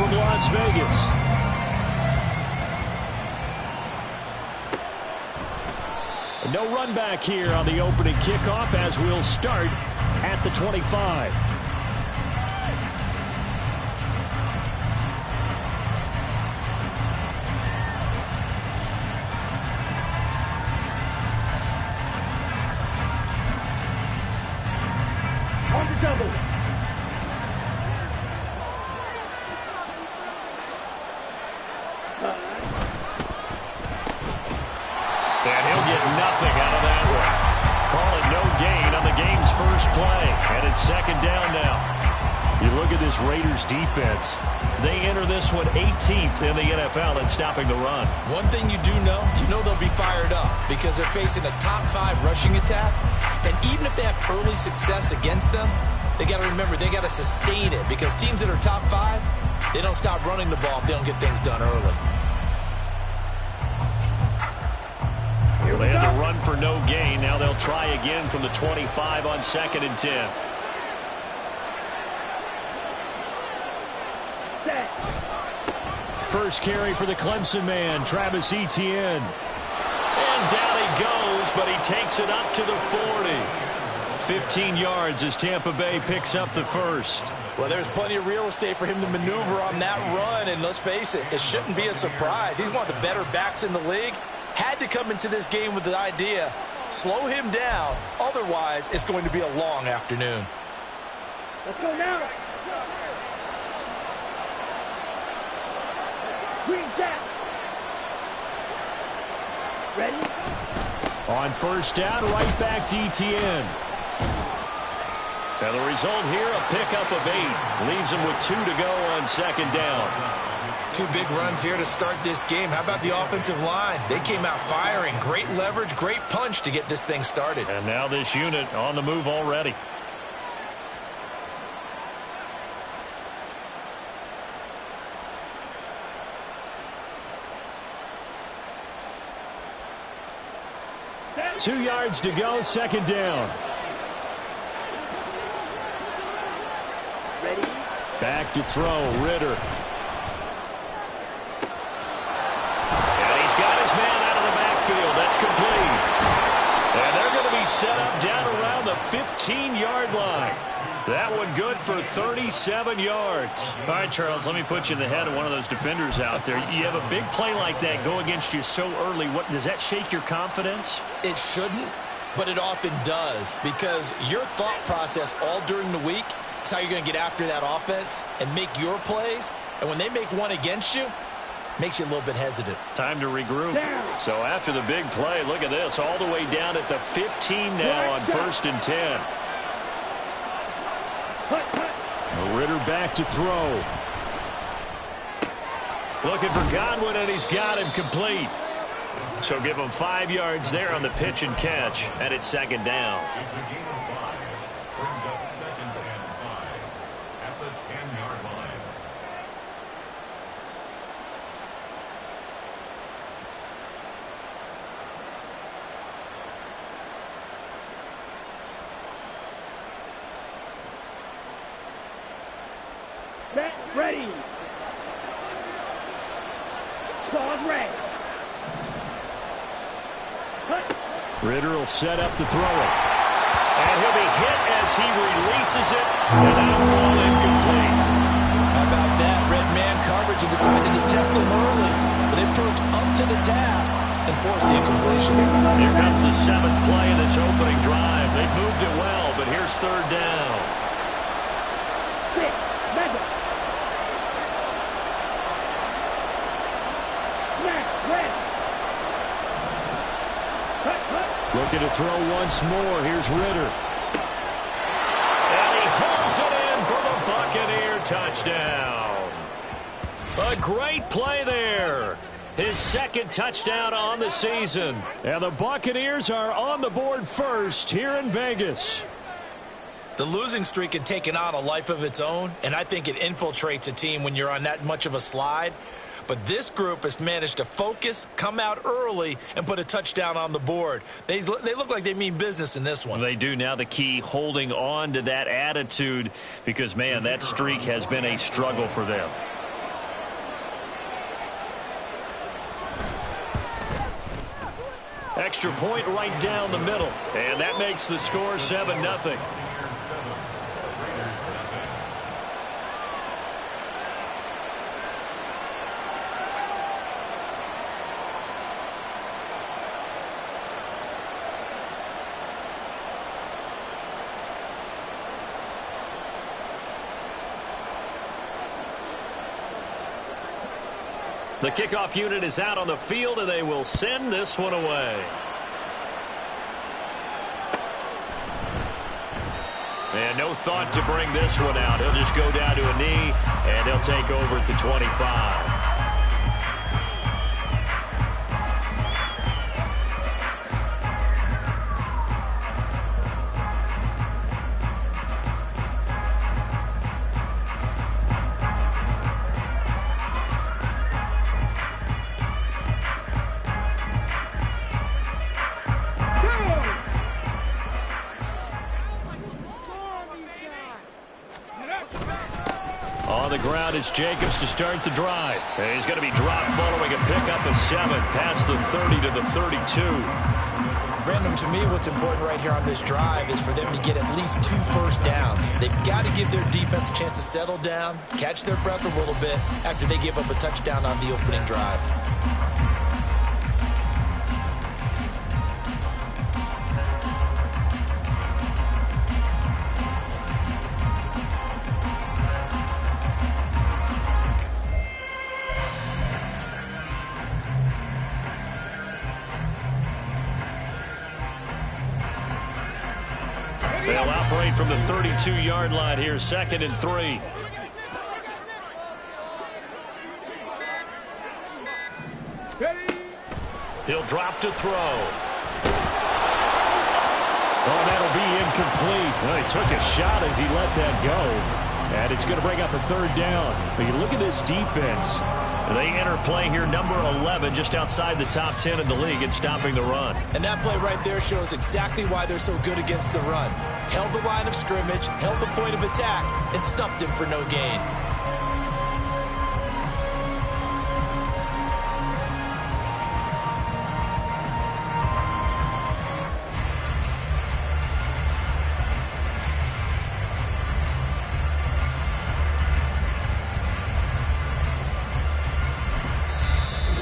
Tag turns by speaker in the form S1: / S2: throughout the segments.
S1: from Las Vegas. No run back here on the opening kickoff as we'll start at the 25.
S2: On the double.
S1: And he'll get nothing out of that one. Call it no gain on the game's first play. And it's second down now. You look at this Raiders defense. They enter this one 18th in the NFL in stopping the run.
S3: One thing you do know, they'll be fired up because they're facing a top 5 rushing attack. And even if they have early success against them, they got to remember they got to sustain it because teams that are top 5, they don't stop running the ball if they don't get things done early.
S1: They had to run for no gain. Now they'll try again from the 25 on 2nd and 10. First carry for the Clemson man, Travis Etienne. And down he goes, but he takes it up to the 40. 15 yards as Tampa Bay picks up the first.
S3: Well, there's plenty of real estate for him to maneuver on that run, and let's face it, it shouldn't be a surprise. He's one of the better backs in the league. Had to come into this game with the idea, slow him down, otherwise it's going to be a long afternoon.
S2: Let's go now. Green jack. Ready?
S1: On first down, right back to Etienne. And the result here, a pickup of 8. Leaves him with 2 to go on second down.
S3: 2 big runs here to start this game. How about the offensive line? They came out firing. Great leverage, great punch to get this thing started.
S1: And now this unit on the move already.
S2: Set.
S1: 2 yards to go, second down.
S2: Ready?
S1: Back to throw, Ritter. That's complete. And they're going to be set up down around the 15-yard line. That one good for 37 yards. All right, Charles, let me put you in the head of one of those defenders out there. You have a big play like that go against you so early. What does that shake your confidence?
S3: It shouldn't, but it often does because your thought process all during the week is how you're going to get after that offense and make your plays. And when they make one against you, makes you a little bit hesitant.
S1: Time to regroup. So after the big play, look at this, all the way down at the 15 now on 1st and 10. Ritter back to throw. Looking for Godwin, and he's got him complete. So give him 5 yards there on the pitch and catch, and it's second down.
S2: Set. Ready. Pause red. Cut.
S1: Ritter will set up to throw it. And he'll be hit as he releases it, and that'll fall incomplete.
S3: How about that? Red man coverage and decided to test him early, but it proved up to the task and forced the incompletion.
S1: Here comes the 7th play of this opening drive. They've moved it well, but here's third down.
S2: 6. Madden.
S1: Looking to throw once more. Here's Ritter. And he holds it in for the Buccaneer touchdown. A great play there. His 2nd touchdown on the season. And the Buccaneers are on the board first here in Vegas.
S3: The losing streak had taken on a life of its own, and I think it infiltrates a team when you're on that much of a slide. But this group has managed to focus, come out early, and put a touchdown on the board. They look like they mean business in this one.
S1: They do. Now the key, holding on to that attitude because, man, that streak has been a struggle for them. extra point right down the middle. And that makes the score 7-0. The kickoff unit is out on the field, and they will send this one away. And no thought to bring this one out. He'll just go down to a knee, and he'll take over at the 25. On the ground, it's Jacobs to start the drive. And he's going to be dropped following a pickup of 7 past the 30 to the 32.
S3: Brandon, to me, what's important right here on this drive is for them to get at least 2 first downs. They've got to give their defense a chance to settle down, catch their breath a little bit after they give up a touchdown on the opening drive.
S1: They'll operate from the 32-yard line here, 2nd and 3. He'll drop to throw. Oh, that'll be incomplete. Well, he took a shot as he let that go. And it's going to bring up a 3rd down. But you look at this defense. They enter play here, number 11, just outside the top 10 in the league in stopping the run.
S3: And that play right there shows exactly why they're so good against the run. Held the line of scrimmage, held the point of attack, and stuffed him for no gain.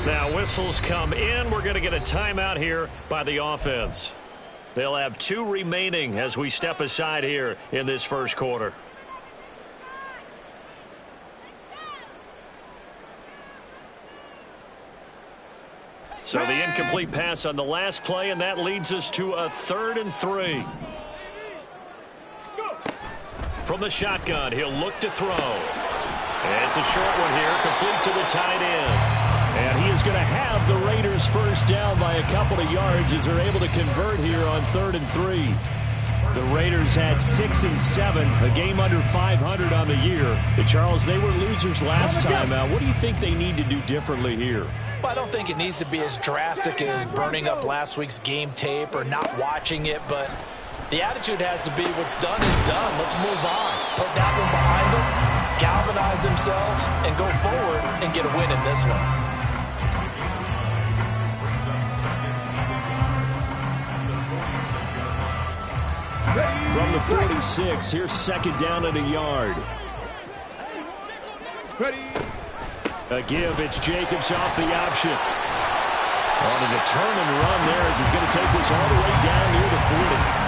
S1: Now whistles come in. We're going to get a timeout here by the offense. They'll have 2 remaining as we step aside here in this first quarter. So the incomplete pass on the last play, and that leads us to a 3rd and 3. From the shotgun, he'll look to throw. And it's a short one here, complete to the tight end. And he is going to have the Raiders first down by a couple of yards as they're able to convert here on 3rd and 3. The Raiders had 6 and 7, a game under 500 on the year. But Charles, they were losers last time out. What do you think they need to do differently here?
S3: Well, I don't think it needs to be as drastic as burning up last week's game tape or not watching it, but the attitude has to be what's done is done. Let's move on. Put that one behind them, galvanize themselves, and go forward and get a win in this one.
S1: From the 46, here's 2nd down and a yard. A give, it's Jacobs off the option. On a determined run there as he's going to take this all the way down near the 40.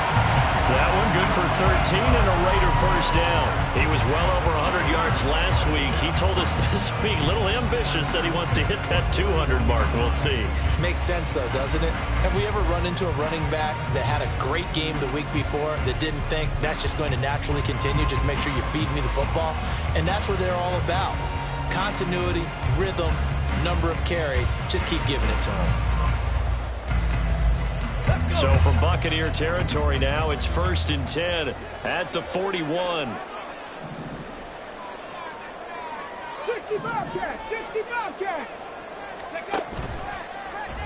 S1: That one good for 13 and a Raider first down. He was well over 100 yards last week. He told us this week, a little ambitious, said he wants to hit that 200 mark. We'll see.
S3: Makes sense, though, doesn't it? Have we ever run into a running back that had a great game the week before that didn't think that's just going to naturally continue? Just make sure you feed me the football. And that's what they're all about. Continuity, rhythm, number of carries. Just keep giving it to him.
S1: So from Buccaneer territory now, it's 1st and 10 at the 41.
S2: 65 catch.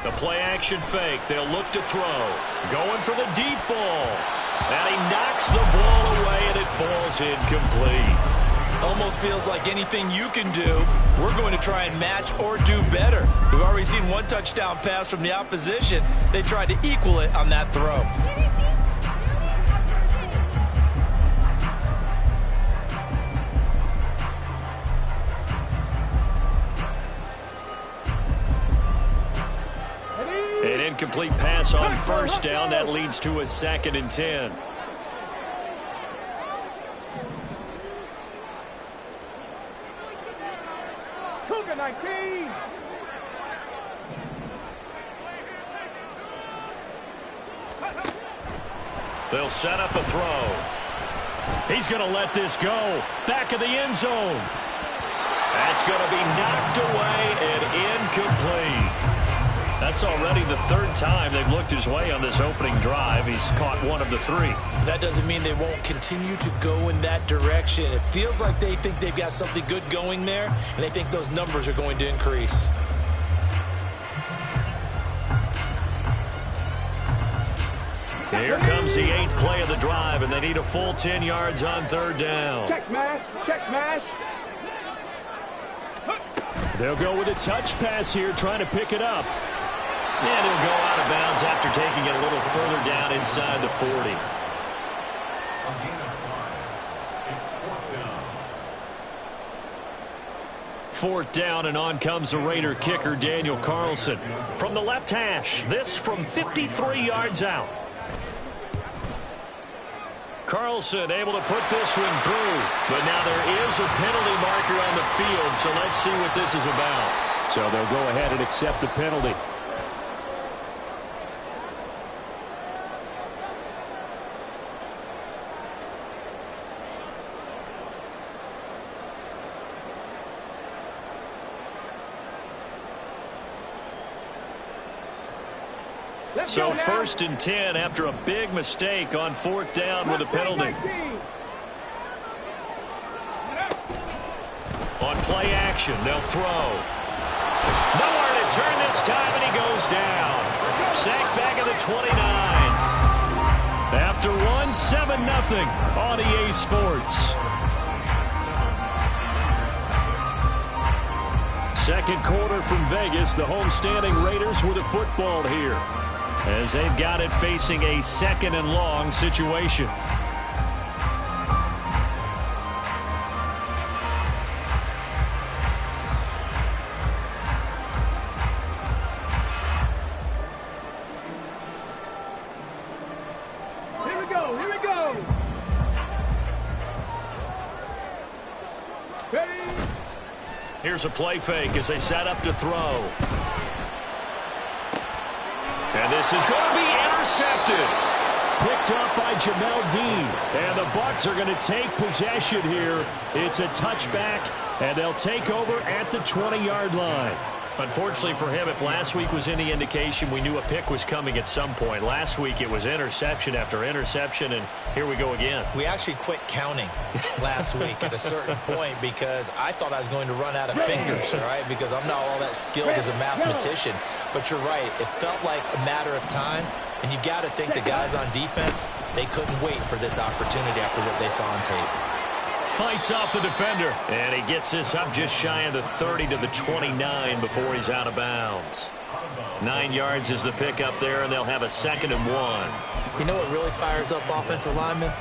S1: The play action fake. They'll look to throw. Going for the deep ball. And he knocks the ball away, and it falls incomplete.
S3: Almost feels like anything you can do, we're going to try and match or do better. We've already seen one touchdown pass from the opposition. They tried to equal it on that throw.
S1: An incomplete pass on first down. That leads to a 2nd and 10.
S2: Cougar 19.
S1: They'll set up a throw. He's going to let this go. Back of the end zone. That's going to be knocked away and incomplete. That's already the 3rd time they've looked his way on this opening drive. He's caught one of the 3.
S3: That doesn't mean they won't continue to go in that direction. It feels like they think they've got something good going there, and they think those numbers are going to increase.
S1: Here comes the 8th play of the drive, and they need a full 10 yards on 3rd down.
S2: Check smash. Check smash.
S1: They'll go with a touch pass here, trying to pick it up. And he'll go out of bounds after taking it a little further down inside the 40. Fourth down, and on comes the Raider kicker, Daniel Carlson. From the left hash, this from 53 yards out. Carlson able to put this one through. But now there is a penalty marker on the field, so let's see what this is about. So they'll go ahead and accept the penalty. So 1st and 10 after a big mistake on 4th down with a penalty. On play action, they'll throw. Nowhere to turn this time, and he goes down. Sacked back at the 29. After one, 7-0 on EA Sports. Second quarter from Vegas. The homestanding Raiders with a football here, as they've got it facing a 2nd and long situation.
S2: Here we go. Here we go. Ready.
S1: Here's a play fake as they set up to throw. And this is going to be intercepted. Picked up by Jamel Dean. And the Bucs are going to take possession here. It's a touchback, and they'll take over at the 20-yard line. Unfortunately for him, if last week was any indication, we knew a pick was coming at some point. Last week it was interception after interception, and here we go again.
S3: We actually quit counting last week at a certain point because I thought I was going to run out of fingers, all right, because I'm not all that skilled as a mathematician. But you're right. It felt like a matter of time, and you got to think the guys on defense, they couldn't wait for this opportunity after what they saw on tape.
S1: Fights off the defender, and he gets this up just shy of the 30 to the 29 before he's out of bounds. 9 yards is the pickup there, and they'll have a 2nd and 1.
S3: You know what really fires up offensive linemen?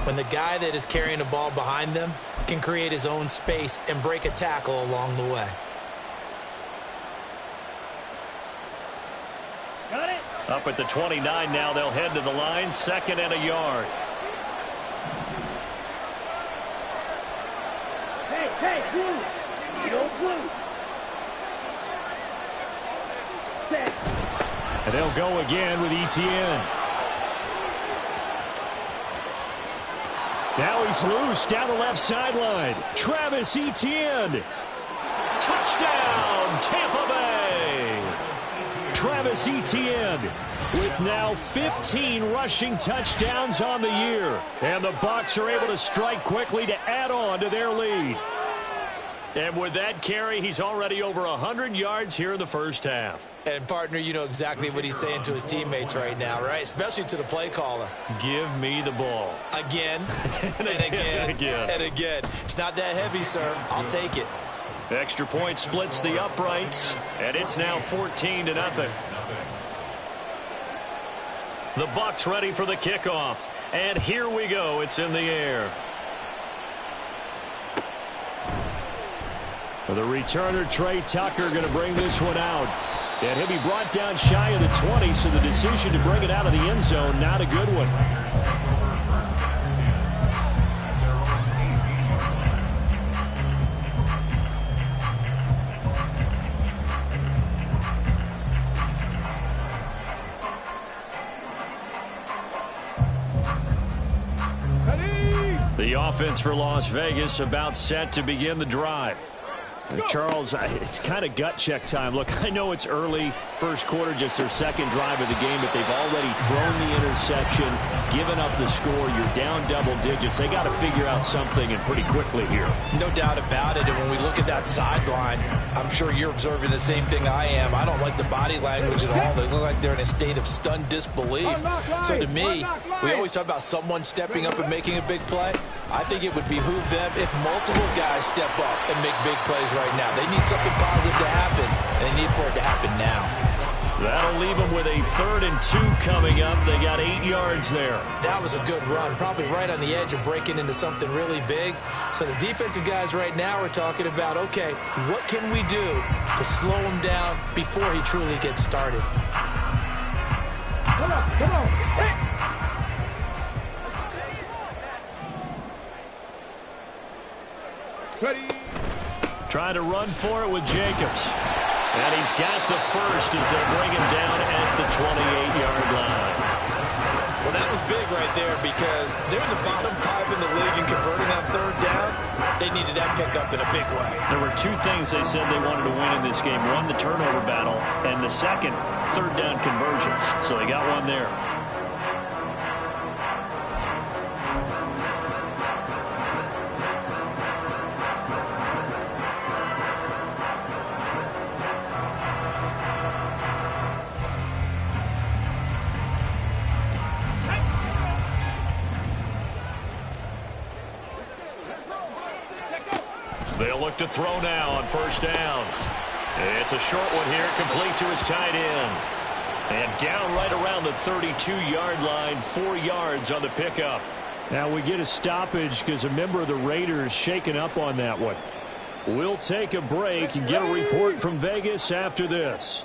S3: When the guy that is carrying the ball behind them can create his own space and break a tackle along the way.
S2: Got it.
S1: Up at the 29 now, they'll head to the line, 2nd and a yard.
S2: Hey, blue. You don't blue. Set.
S1: And they'll go again with Etienne. Now he's loose down the left sideline. Travis Etienne. Touchdown, Tampa Bay. Travis Etienne with now 15 rushing touchdowns on the year. And the Bucs are able to strike quickly to add on to their lead. And with that carry, he's already over 100 yards here in the first half.
S3: And, partner, you know exactly what he's saying to his teammates right now, right? Especially to the play caller.
S1: Give me the ball.
S3: Again, and again, and again. It's not that heavy, sir. I'll take it.
S1: Extra point splits the uprights, and it's now 14-0. The Bucs ready for the kickoff. And here we go. It's in the air. The returner, Trey Tucker, going to bring this one out. And he'll be brought down shy of the 20, so the decision to bring it out of the end zone, not a good one. The offense for Las Vegas about set to begin the drive. Charles, it's kind of gut check time. Look, I know it's early, first quarter, just their second drive of the game, but they've already thrown the interception, given up the score. You're down double digits. They got to figure out something, and pretty quickly here.
S3: No doubt about it. And when we look at that sideline, I'm sure you're observing the same thing I am. I don't like the body language at all. They look like they're in a state of stunned disbelief. So to me, we always talk about someone stepping up and making a big play. I think it would behoove them if multiple guys step up and make big plays right now. They need something positive to happen, and they need for it to happen now.
S1: That'll leave them with a 3rd and 2 coming up. They got 8 yards there.
S3: That was a good run, probably right on the edge of breaking into something really big. So the defensive guys right now are talking about, okay, what can we do to slow him down before he truly gets started?
S2: Come on, come on. Hey. Ready.
S1: Trying to run for it with Jacobs. And he's got the first as they bring him down at the 28-yard line.
S3: Well, that was big right there because they're in the bottom 5 in the league and converting on 3rd down. They needed that pickup in a big way.
S1: There were 2 things they said they wanted to win in this game. One, the turnover battle, and the second, 3rd down conversions. So they got one there. They'll look to throw now on 1st down. It's a short one here, complete to his tight end. And down right around the 32-yard line, 4 yards on the pickup. Now we get a stoppage because a member of the Raiders shaken up on that one. We'll take a break and get a report from Vegas after this.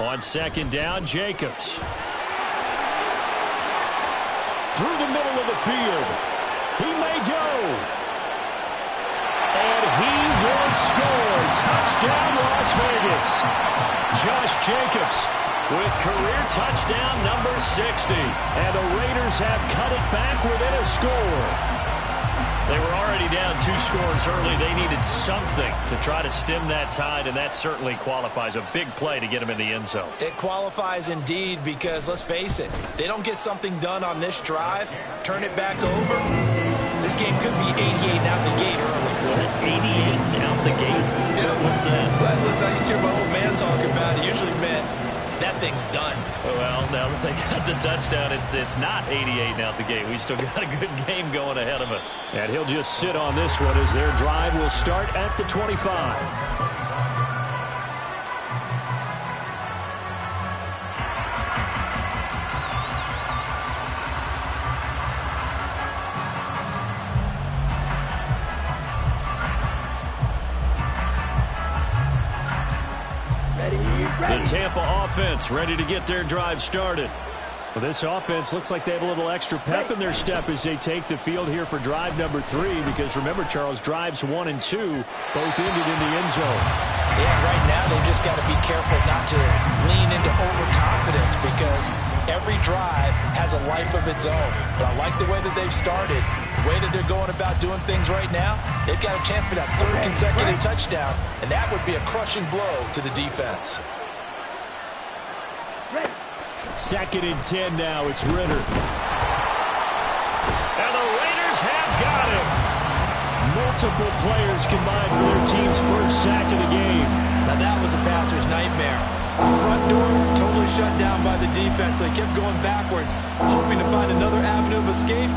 S1: On 2nd down, Jacobs. Through the middle of the field. He may go. And he will score. Touchdown, Las Vegas. Josh Jacobs with career touchdown number 60. And the Raiders have cut it back within a score. They were already down 2 scores early. They needed something to try to stem that tide, and that certainly qualifies. A big play to get them in the end zone.
S3: It qualifies indeed because, let's face it, they don't get something done on this drive, turn it back over, this game could be 88 out the gate early.
S1: What? 88 out the gate?
S3: Yeah.
S1: What's that?
S3: Well, listen, I used to hear my old man talk about it. Usually meant that thing's done.
S1: Well, now that they got the touchdown, it's not 88 out the gate. We still got a good game going ahead of us. And he'll just sit on this one as their drive will start at the 25. The Tampa offense ready to get their drive started. Well, this offense looks like they have a little extra pep in their step as they take the field here for drive number 3 because remember, Charles, drives 1 and 2 both ended in the end zone.
S3: Yeah, right now they've just got to be careful not to lean into overconfidence because every drive has a life of its own. But I like the way that they've started, the way that they're going about doing things right now. They've got a chance for that 3rd consecutive touchdown, and that would be a crushing blow to the defense.
S1: 2nd and 10 now. It's Ritter. And the Raiders have got him. multiple players combined for their team's first sack of the game.
S3: Now that was a passer's nightmare. The front door totally shut down by the defense, so he kept going backwards, hoping to find another avenue of escape.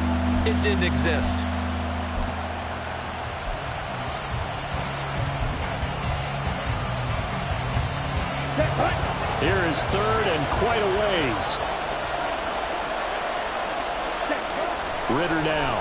S3: It didn't exist.
S1: Here is third and quite a ways. Ritter now.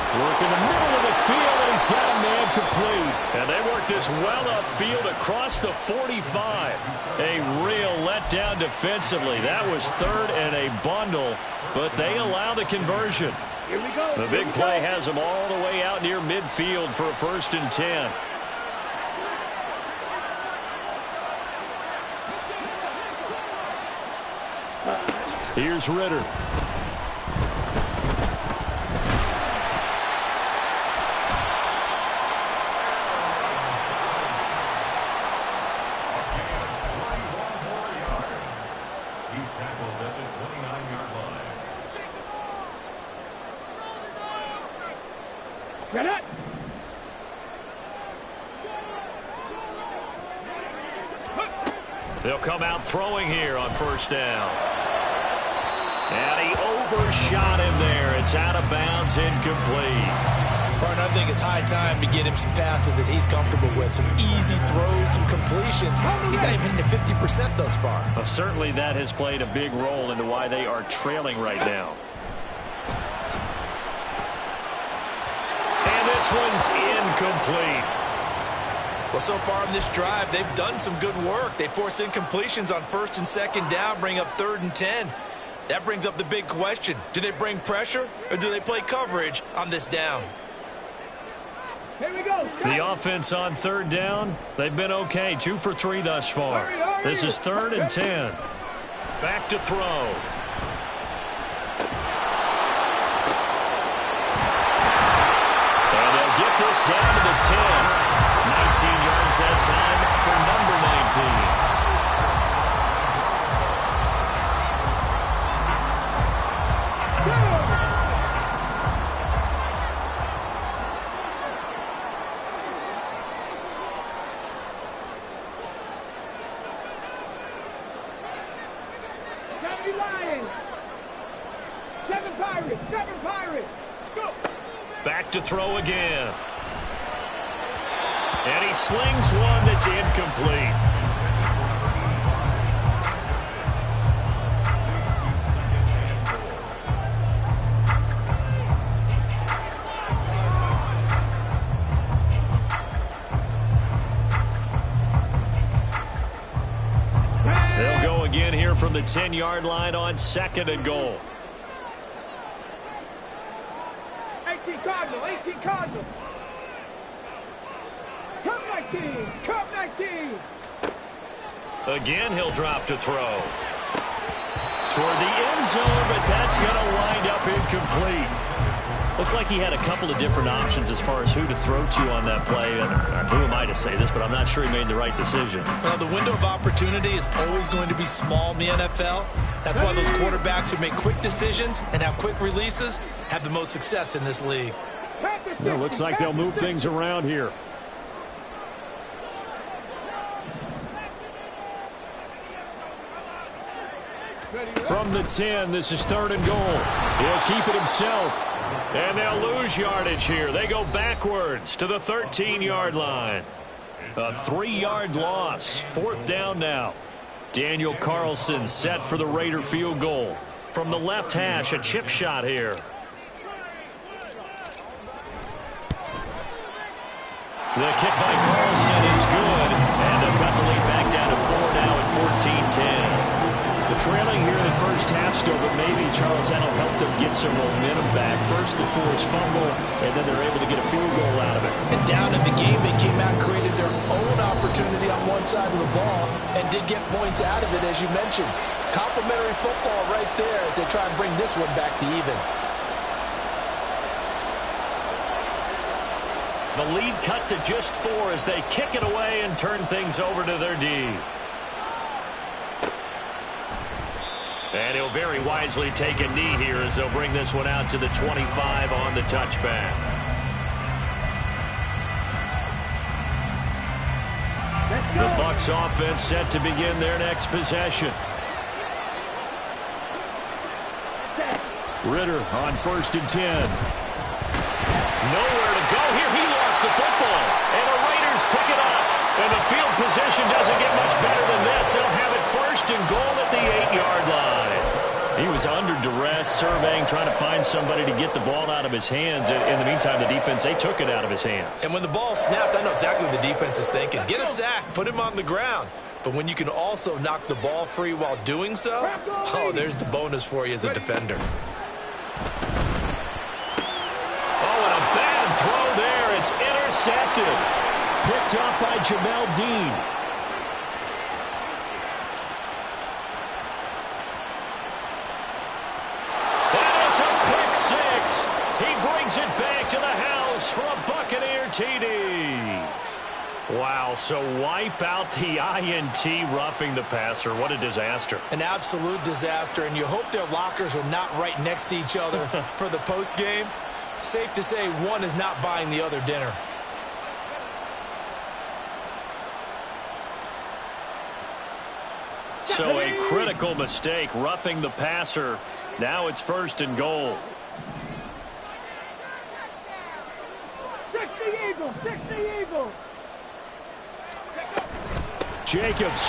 S1: Work in the middle of the field, and he's got a man complete. And they work this well upfield across the 45. A real letdown defensively. That was third and a bundle, but they allow the conversion.
S2: Here we go.
S1: The big play has them all the way out near midfield for a 1st and 10. Here's Ritter.
S4: He's tackled at the 29-yard line.
S2: Get it.
S1: They'll come out throwing here on 1st down. And he overshot him there. It's out of bounds, incomplete.
S3: Barton, I think it's high time to get him some passes that he's comfortable with. Some easy throws, some completions. He's not even hitting to 50% thus far.
S1: Well, certainly that has played a big role into why they are trailing right now. And this one's incomplete.
S3: Well, so far in this drive, they've done some good work. They force incompletions on 1st and 2nd down, bring up 3rd and 10. That brings up the big question. Do they bring pressure or do they play coverage on this down?
S2: Here we go.
S1: The offense on 3rd down, they've been okay. 2 for 3 thus far. This is 3rd and 10. Back to throw. And they'll get this down to the 10. 19 yards that time for number 19.
S2: Seven Pirates. Go.
S1: Back to throw again. And he slings one that's incomplete. They'll go again here from the 10-yard line on 2nd and goal.
S2: 18 Cardinal. Cup 19.
S1: Again, he'll drop to throw. Toward the end zone, but that's going to wind up incomplete. Looked like he had a couple of different options as far as who to throw to on that play. And who am I to say this, but I'm not sure he made the right decision.
S3: Well, the window of opportunity is always going to be small in the NFL. That's why those quarterbacks who make quick decisions and have quick releases have the most success in this league.
S1: Well, looks like they'll move things around here. From the 10, this is 3rd and goal. He'll keep it himself. And they'll lose yardage here. They go backwards to the 13-yard line. A 3-yard loss. 4th down now. Daniel Carlson set for the Raider field goal. From the left hash, a chip shot here. The kick by Carlson is good. And they'll cut the lead back down to 4 now at 14-10. The trailing here in the first half still, but maybe, Charles, that'll help them get some momentum back. First, the forced fumble, and then they're able to get a field goal out of it.
S3: And down in the game, they came out and created their own opportunity on one side of the ball and did get points out of it, as you mentioned. Complimentary football right there as they try and bring this one back to even.
S1: The lead cut to just 4 as they kick it away and turn things over to their D. And he'll very wisely take a knee here as they'll bring this one out to the 25 on the touchback. The Bucs offense set to begin their next possession. Ritter on 1st and 10. Nowhere to go here. He lost the football. And the Raiders pick it up. And the field position doesn't get much better than this. They'll have it 1st and goal at the 8-yard line. He was under duress, surveying, trying to find somebody to get the ball out of his hands. In the meantime, the defense, they took it out of his hands.
S3: And when the ball snapped, I know exactly what the defense is thinking. Get a sack, put him on the ground. But when you can also knock the ball free while doing so, oh, there's the bonus for you as a defender.
S1: Oh, and a bad throw there. It's intercepted. Picked up by Jamel Dean. And it's a pick six. He brings it back to the house for a Buccaneer TD. Wow, so wipe out the INT, roughing the passer. What a disaster.
S3: An absolute disaster, and you hope their lockers are not right next to each other for the postgame. Safe to say one is not buying the other dinner.
S1: So a critical mistake, roughing the passer. Now it's 1st and goal.
S2: 60 Eagles, 60 Eagles.
S1: Jacobs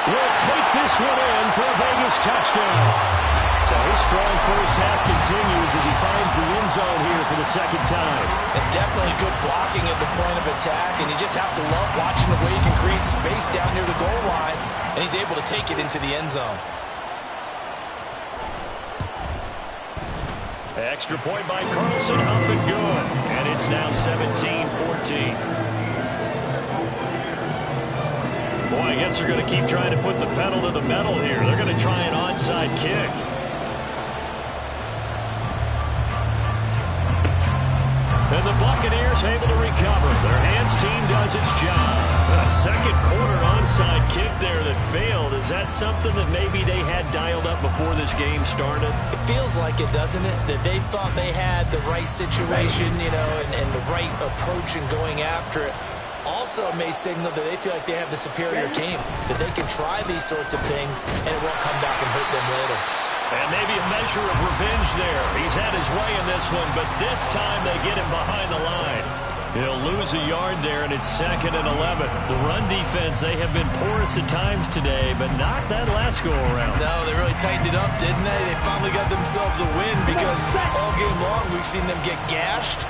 S1: will take this one in for a Vegas touchdown. So his strong first half continues as he finds the end zone here for the 2nd time.
S3: And definitely good blocking at the point of attack, and you just have to love watching the way he can create space down near the goal line, and he's able to take it into the end zone.
S1: Extra point by Carlson, up and good. And it's now 17-14. Boy, I guess they're going to keep trying to put the pedal to the metal here. They're going to try an onside kick. And the Buccaneers able to recover. Their hands team does its job. A 2nd quarter onside kick there that failed. Is that something that maybe they had dialed up before this game started?
S3: It feels like it, doesn't it? That they thought they had the right situation, you know, and the right approach in going after it. Also may signal that they feel like they have the superior team, that they can try these sorts of things and it won't come back and hurt them later.
S1: And maybe a measure of revenge there. He's had his way in this one, but this time they get him behind the line. He'll lose a yard there, and it's 2nd and 11. The run defense, they have been porous at times today, but not that last go-around.
S3: No, they really tightened it up, didn't they? They finally got themselves a win because all game long we've seen them get gashed.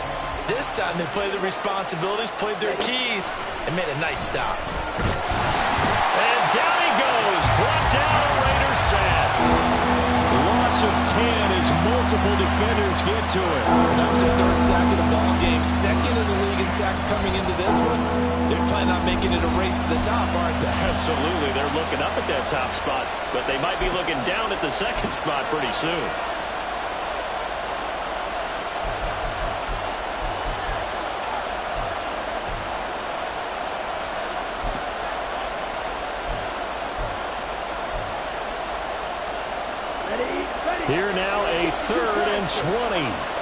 S3: This time they played their responsibilities, played their keys, and made a nice stop.
S1: And down he goes, brought down a Raiders sack. Loss of 10 as multiple defenders get to it.
S3: That was their 3rd sack of the ball game, 2nd in the league in sacks coming into this one. They're planning on making it a race to the top, aren't they?
S1: Absolutely. They're looking up at that top spot, but they might be looking down at the 2nd spot pretty soon. Here now a 3rd and 20.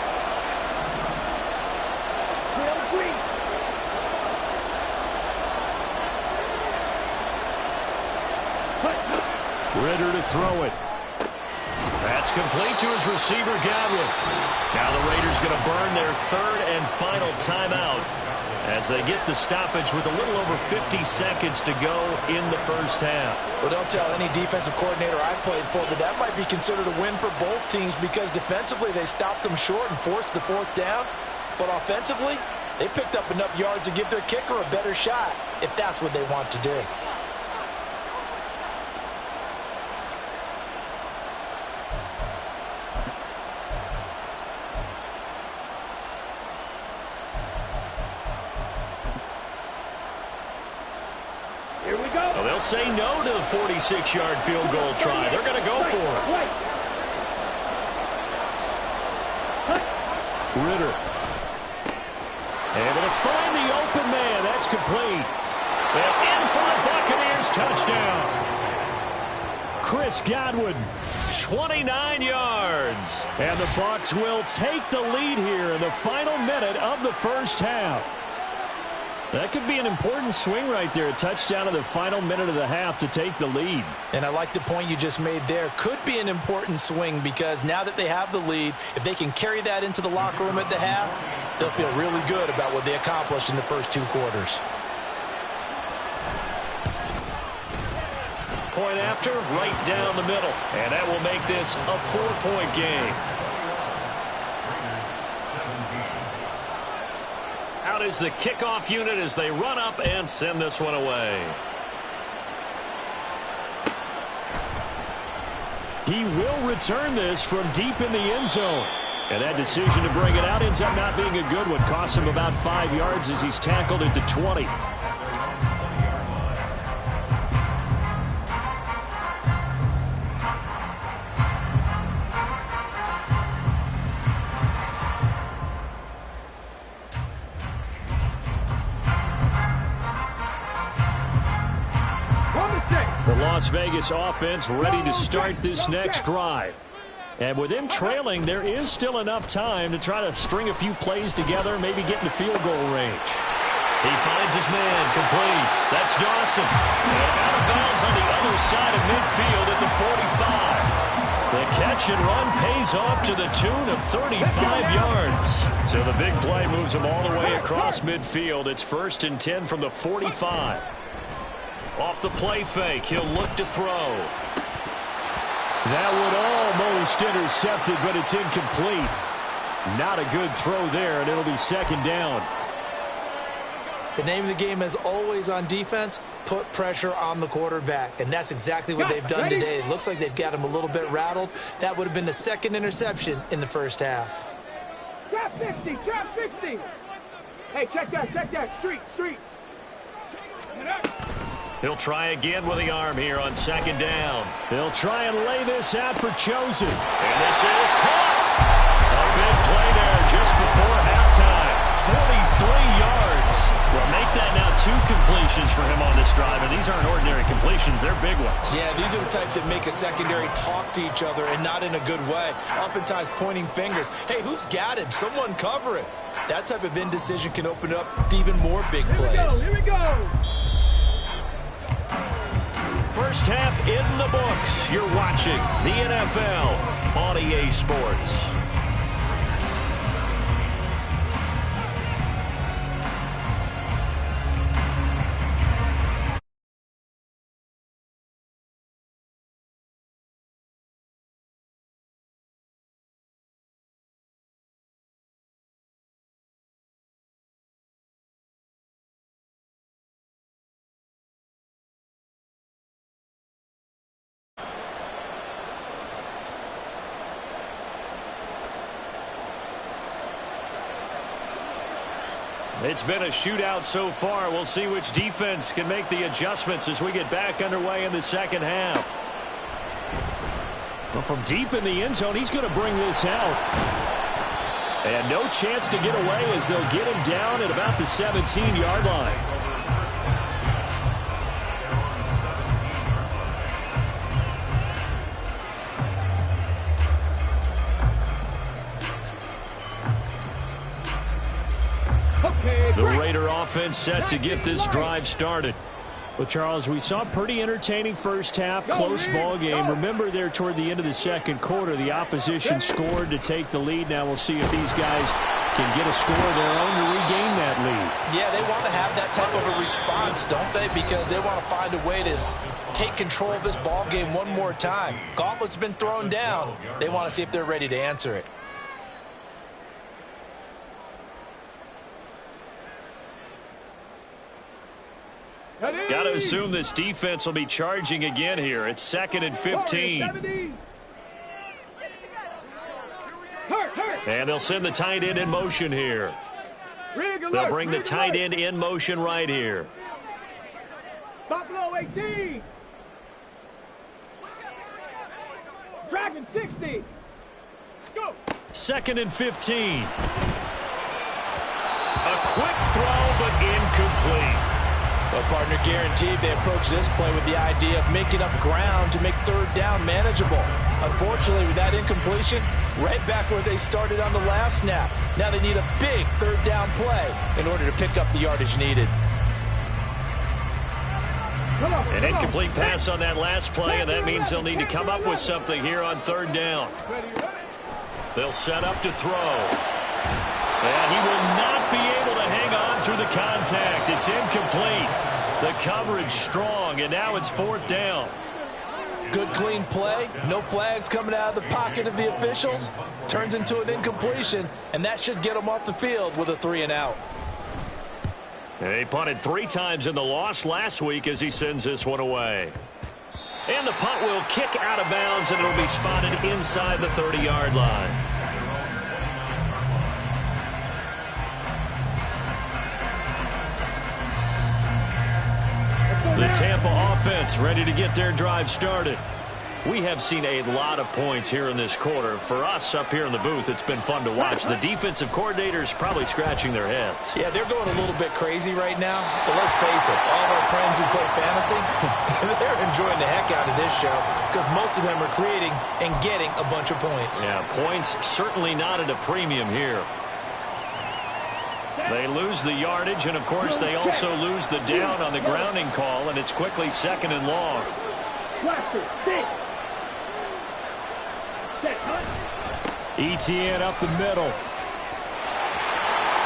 S1: Ritter to throw it. That's complete to his receiver, Godwin. Now the Raiders going to burn their 3rd and final timeout as they get the stoppage with a little over 50 seconds to go in the 1st half.
S3: Well, don't tell any defensive coordinator I've played for, but that might be considered a win for both teams because defensively they stopped them short and forced the 4th down. But offensively, they picked up enough yards to give their kicker a better shot if that's what they want to do.
S2: Here we go.
S1: Well, they'll say no to the 46-yard field goal try. They're going to go for it. Ritter. Able to find the open man. That's complete. And in for a Buccaneers touchdown. Chris Godwin, 29 yards. And the Bucs will take the lead here in the final minute of the first half. That could be an important swing right there. A touchdown in the final minute of the half to take the lead.
S3: And I like the point you just made there. Could be an important swing because now that they have the lead, if they can carry that into the locker room at the half, they'll feel really good about what they accomplished in the first 2 quarters.
S1: Point after, right down the middle. And that will make this a 4-point game. Out is the kickoff unit as they run up and send this one away. He will return this from deep in the end zone. And that decision to bring it out ends up not being a good one. Costs him about 5 yards as he's tackled into 20. The Las Vegas offense ready to start this next drive. And with them trailing, there is still enough time to try to string a few plays together, maybe get in the field goal range. He finds his man, complete. That's Dawson. And out of bounds on the other side of midfield at the 45. The catch and run pays off to the tune of 35 yards. So the big play moves him all the way across midfield. It's 1st and 10 from the 45. Off the play fake, he'll look to throw. That one almost intercepted, but it's incomplete. Not a good throw there, and it'll be 2nd down.
S3: The name of the game is always on defense, put pressure on the quarterback. And that's exactly what they've done today. It looks like they've got him a little bit rattled. That would have been the 2nd interception in the first half.
S2: Trap 50, trap 50. Hey, check that, street.
S1: He'll try again with the arm here on 2nd down. He'll try and lay this out for Chosen. And this is caught. A big play there just before halftime. 43 yards. Well, make that now 2 completions for him on this drive. And these aren't ordinary completions. They're big ones.
S3: Yeah, these are the types that make a secondary talk to each other and not in a good way. Oftentimes pointing fingers. Hey, who's got him? Someone cover it. That type of indecision can open up to even more big plays.
S2: Here we go.
S1: First half in the books. You're watching the NFL on EA Sports. It's been a shootout so far. We'll see which defense can make the adjustments as we get back underway in the 2nd half. Well, from deep in the end zone, he's going to bring this out. And no chance to get away as they'll get him down at about the 17-yard line. The Raider offense set to get this drive started. Well, Charles, we saw a pretty entertaining first half, close ball game. Remember there toward the end of the 2nd quarter, the opposition scored to take the lead. Now we'll see if these guys can get a score of their own to regain that lead.
S3: Yeah, they want to have that type of a response, don't they? Because they want to find a way to take control of this ball game one more time. Gauntlet's been thrown down. They want to see if they're ready to answer it.
S1: Got to assume this defense will be charging again here. It's 2nd and 15. And they'll send the tight end in motion here. They'll bring the tight end in motion right here.
S2: Buffalo 18. Dragon 60. Go.
S1: 2nd and 15. A quick throw, but incomplete.
S3: Well, partner, guaranteed they approach this play with the idea of making up ground to make third down manageable. Unfortunately, with that incompletion, right back where they started on the last snap. Now they need a big third down play in order to pick up the yardage needed.
S1: An incomplete pass on that last play, and that means they'll need to come up with something here on third down. They'll set up to throw. And he will not be able to hang on through the contact. It's incomplete. The coverage strong, and now it's fourth down.
S3: Good, clean play. No flags coming out of the pocket of the officials. Turns into an incompletion, and that should get them off the field with a 3-and-out.
S1: They punted 3 times in the loss last week as he sends this one away. And the punt will kick out of bounds, and it'll be spotted inside the 30-yard line. The Tampa offense ready to get their drive started. We have seen a lot of points here in this quarter. For us up here in the booth, it's been fun to watch. The defensive coordinators probably scratching their heads.
S3: Yeah, they're going a little bit crazy right now. But let's face it, all of our friends who play fantasy, they're enjoying the heck out of this show because most of them are creating and getting a bunch of points.
S1: Yeah, points certainly not at a premium here. They lose the yardage, and, of course, they also lose the down on the grounding call, and it's quickly 2nd and long. Etienne up the middle.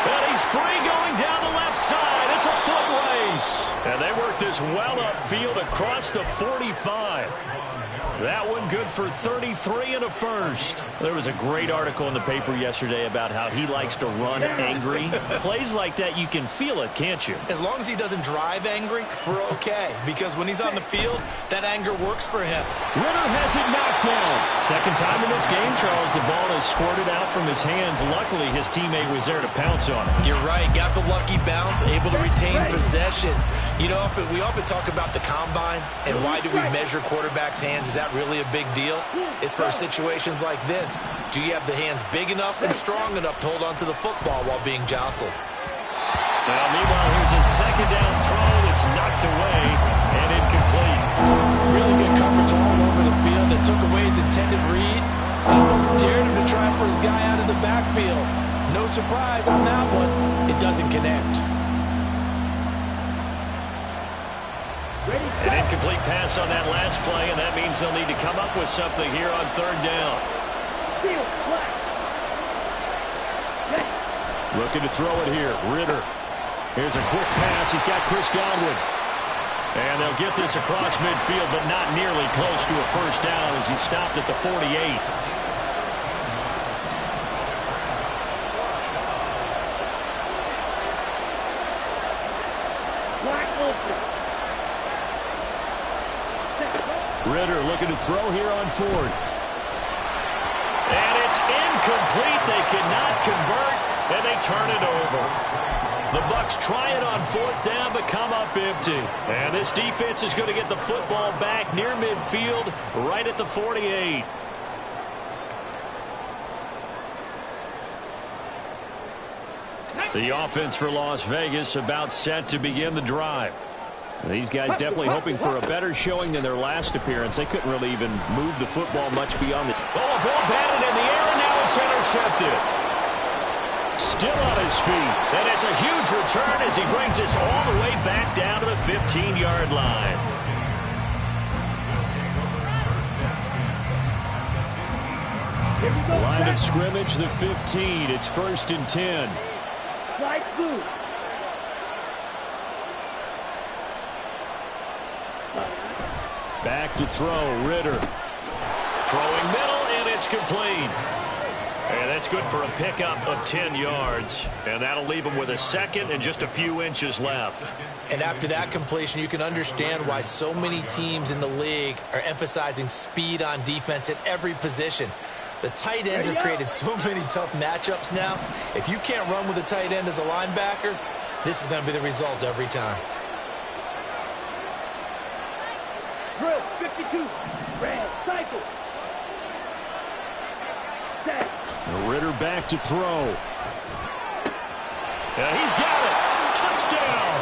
S1: And he's free going down the left side. It's a foot race. And they work this well upfield across the 45. That one good for 33 and a first. There was a great article in the paper yesterday about how he likes to run angry. Plays like that, you can feel it, can't you?
S3: As long as he doesn't drive angry, we're okay. Because when he's on the field, that anger works for him.
S1: Ritter has it knocked down. Second time in this game, Charles, the ball has squirted out from his hands. Luckily, his teammate was there to pounce on it.
S3: You're right. Got the lucky bounce, able to retain possession. You know, we often talk about the combine and why do we measure quarterbacks' hands. Is that really a big deal? It's for situations like this. Do you have the hands big enough and strong enough to hold on to the football while being jostled?
S1: Now, meanwhile, here's a second down throw that's knocked away and incomplete.
S3: Really good coverage all over the field. It took away his intended read. And almost dared him to try for his guy out of the backfield. No surprise on that one. It doesn't connect.
S1: An incomplete pass on that last play, and that means they'll need to come up with something here on third down. Looking to throw it here. Ritter. Here's a quick pass. He's got Chris Godwin. And they'll get this across midfield, but not nearly close to a first down as he stopped at the 48. Ritter looking to throw here on fourth. And it's incomplete. They cannot convert, and they turn it over. The Bucs try it on fourth down, but come up empty. And this defense is going to get the football back near midfield, right at the 48. The offense for Las Vegas about set to begin the drive. These guys definitely hoping for a better showing than their last appearance. They couldn't really even move the football much beyond the... Oh, a ball batted in the air, and now it's intercepted. Still on his feet. And it's a huge return as he brings this all the way back down to the 15-yard line. The line of scrimmage, the 15. It's 1st and 10. Back to throw, Ritter. Throwing middle, and it's complete. And that's good for a pickup of 10 yards. And that'll leave him with a second and just a few inches left.
S3: And after that completion, you can understand why so many teams in the league are emphasizing speed on defense at every position. The tight ends have created so many tough matchups now. If you can't run with a tight end as a linebacker, this is going to be the result every time.
S2: Drill, 52, red, cycle. Set.
S1: Ritter back to throw. He's got it. Touchdown.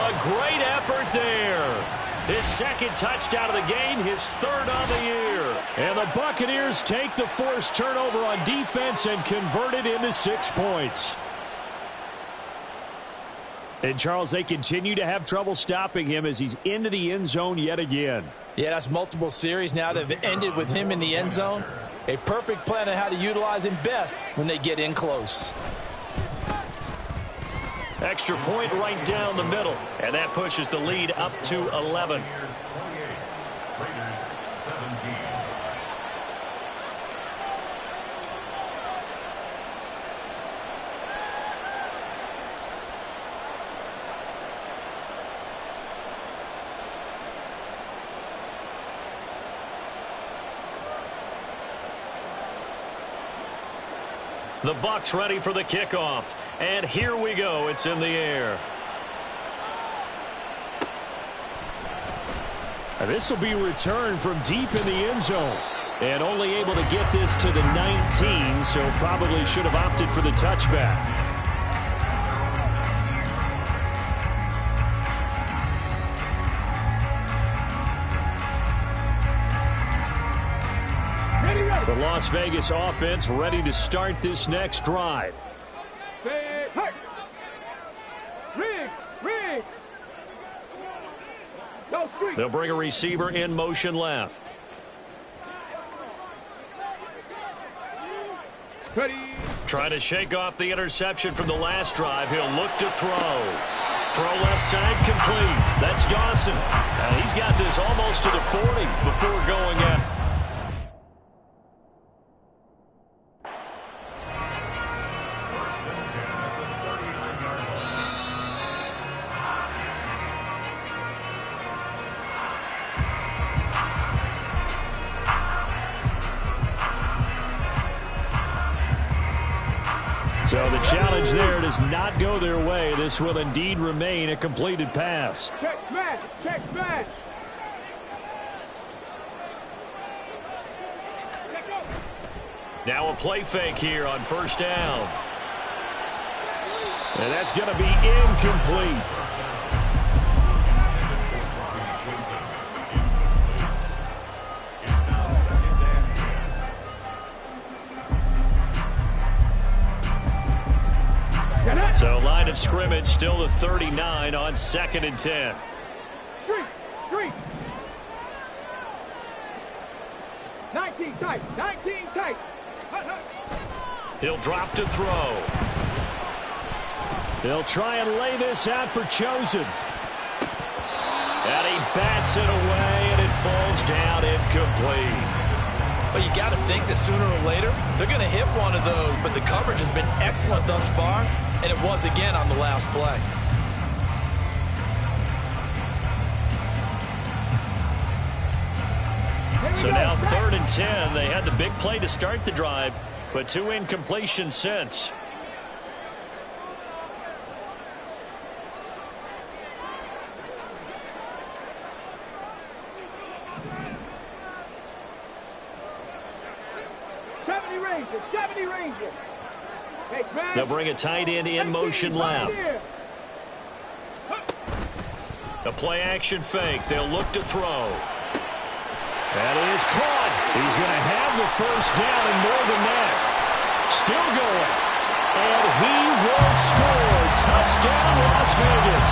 S1: A great effort there. His second touchdown of the game, his third on the year. And the Buccaneers take the forced turnover on defense and convert it into 6 points. And, Charles, they continue to have trouble stopping him as he's into the end zone yet again.
S3: Yeah, that's multiple series now that have ended with him in the end zone. A perfect plan on how to utilize him best when they get in close.
S1: Extra point right down the middle. And that pushes the lead up to 11.
S4: Raiders 17.
S1: The Bucs ready for the kickoff. And here we go. It's in the air. And this will be returned from deep in the end zone. And only able to get this to the 19, so probably should have opted for the touchback. The Las Vegas offense ready to start this next drive.
S2: Say, hey! Riggs! Go street!
S1: They'll bring a receiver in motion left.
S2: Ready.
S1: Trying to shake off the interception from the last drive. He'll look to throw. Throw left side complete. That's Dawson. And he's got this almost to the 40 before going out. So the challenge there does not go their way. This will indeed remain a completed pass.
S2: Check smash! Check smash!
S1: Now a play fake here on first down. And that's going to be incomplete. So line of scrimmage still the 39 on 2nd and 10.
S2: Street! 19 tight!
S1: He'll drop to throw. He'll try and lay this out for Chosen. And he bats it away, and it falls down incomplete.
S3: Well, you got to think that sooner or later they're going to hit one of those, but the coverage has been excellent thus far, and it was again on the last play.
S1: So now 3rd and 10. They had the big play to start the drive, but 2 incompletions since. They'll bring a tight end in motion left. A play action fake. They'll look to throw. That is caught. He's going to have the first down and more than that. Still going. And he will score. Touchdown, Las Vegas.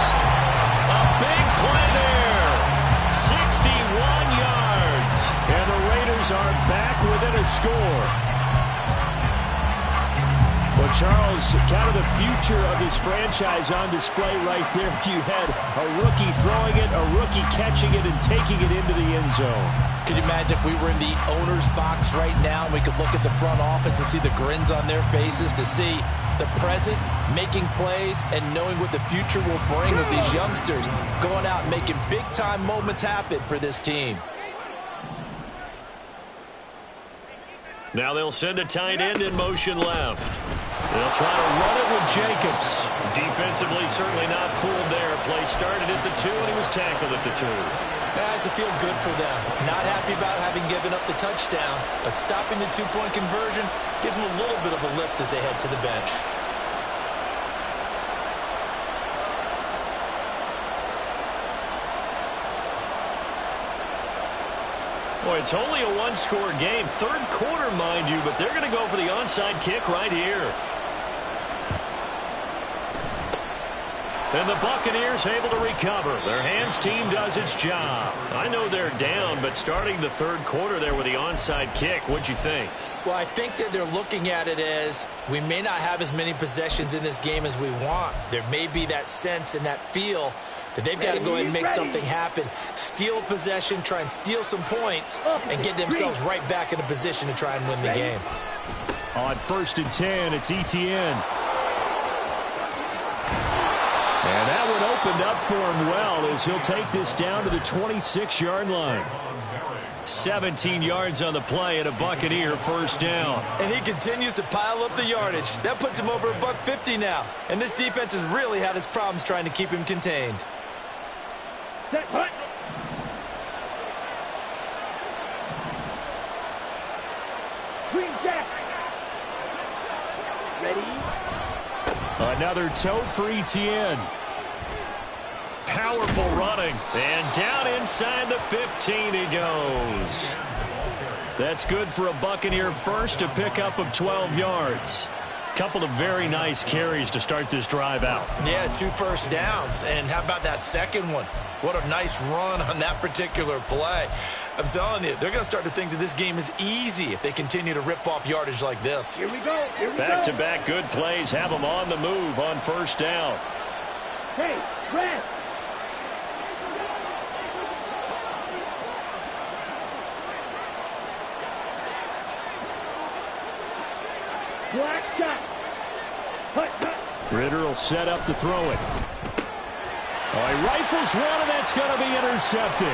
S1: A big play there. 61 yards. And the Raiders are back within a score. Well, Charles, kind of the future of this franchise on display right there. You had a rookie throwing it, a rookie catching it, and taking it into the end zone.
S3: Could you imagine if we were in the owner's box right now and we could look at the front office and see the grins on their faces, to see the present making plays and knowing what the future will bring with these youngsters going out and making big-time moments happen for this team.
S1: Now they'll send a tight end in motion left. They'll try to run it with Jacobs. Defensively, certainly not fooled there. Play started at the 2, and he was tackled at the 2.
S3: That has to feel good for them. Not happy about having given up the touchdown, but stopping the 2-point conversion gives them a little bit of a lift as they head to the bench.
S1: Boy, it's only a one-score game. Third quarter, mind you, but they're going to go for the onside kick right here. And the Buccaneers able to recover. Their hands team does its job. I know they're down, but starting the third quarter there with the onside kick, what'd you think?
S3: Well, I think that they're looking at it as we may not have as many possessions in this game as we want. There may be that sense and that feel that they've got to go ahead and make something happen. Steal possession, try and steal some points, and get themselves right back in a position to try and win the game.
S1: On 1st and 10, it's Etienne. And that one opened up for him well as he'll take this down to the 26-yard line. 17 yards on the play and a Buccaneer first down.
S3: And he continues to pile up the yardage. That puts him over $150 now. And this defense has really had its problems trying to keep him contained.
S2: Set, hut. Green jack. Ready.
S1: Another tote for Etienne. Powerful running. And down inside the 15 he goes. That's good for a Buccaneer first, a pickup of 12 yards. Couple of very nice carries to start this drive out.
S3: Yeah, 2 first downs. And how about that second one? What a nice run on that particular play. I'm telling you, they're going to start to think that this game is easy if they continue to rip off yardage like this.
S2: Here we go. Here we go.
S1: Back-to-back good plays have them on the move on first down.
S2: Hey, red. Black shot. Hut, hut.
S1: Ritter will set up to throw it. Oh, he rifles one, and that's going to be intercepted.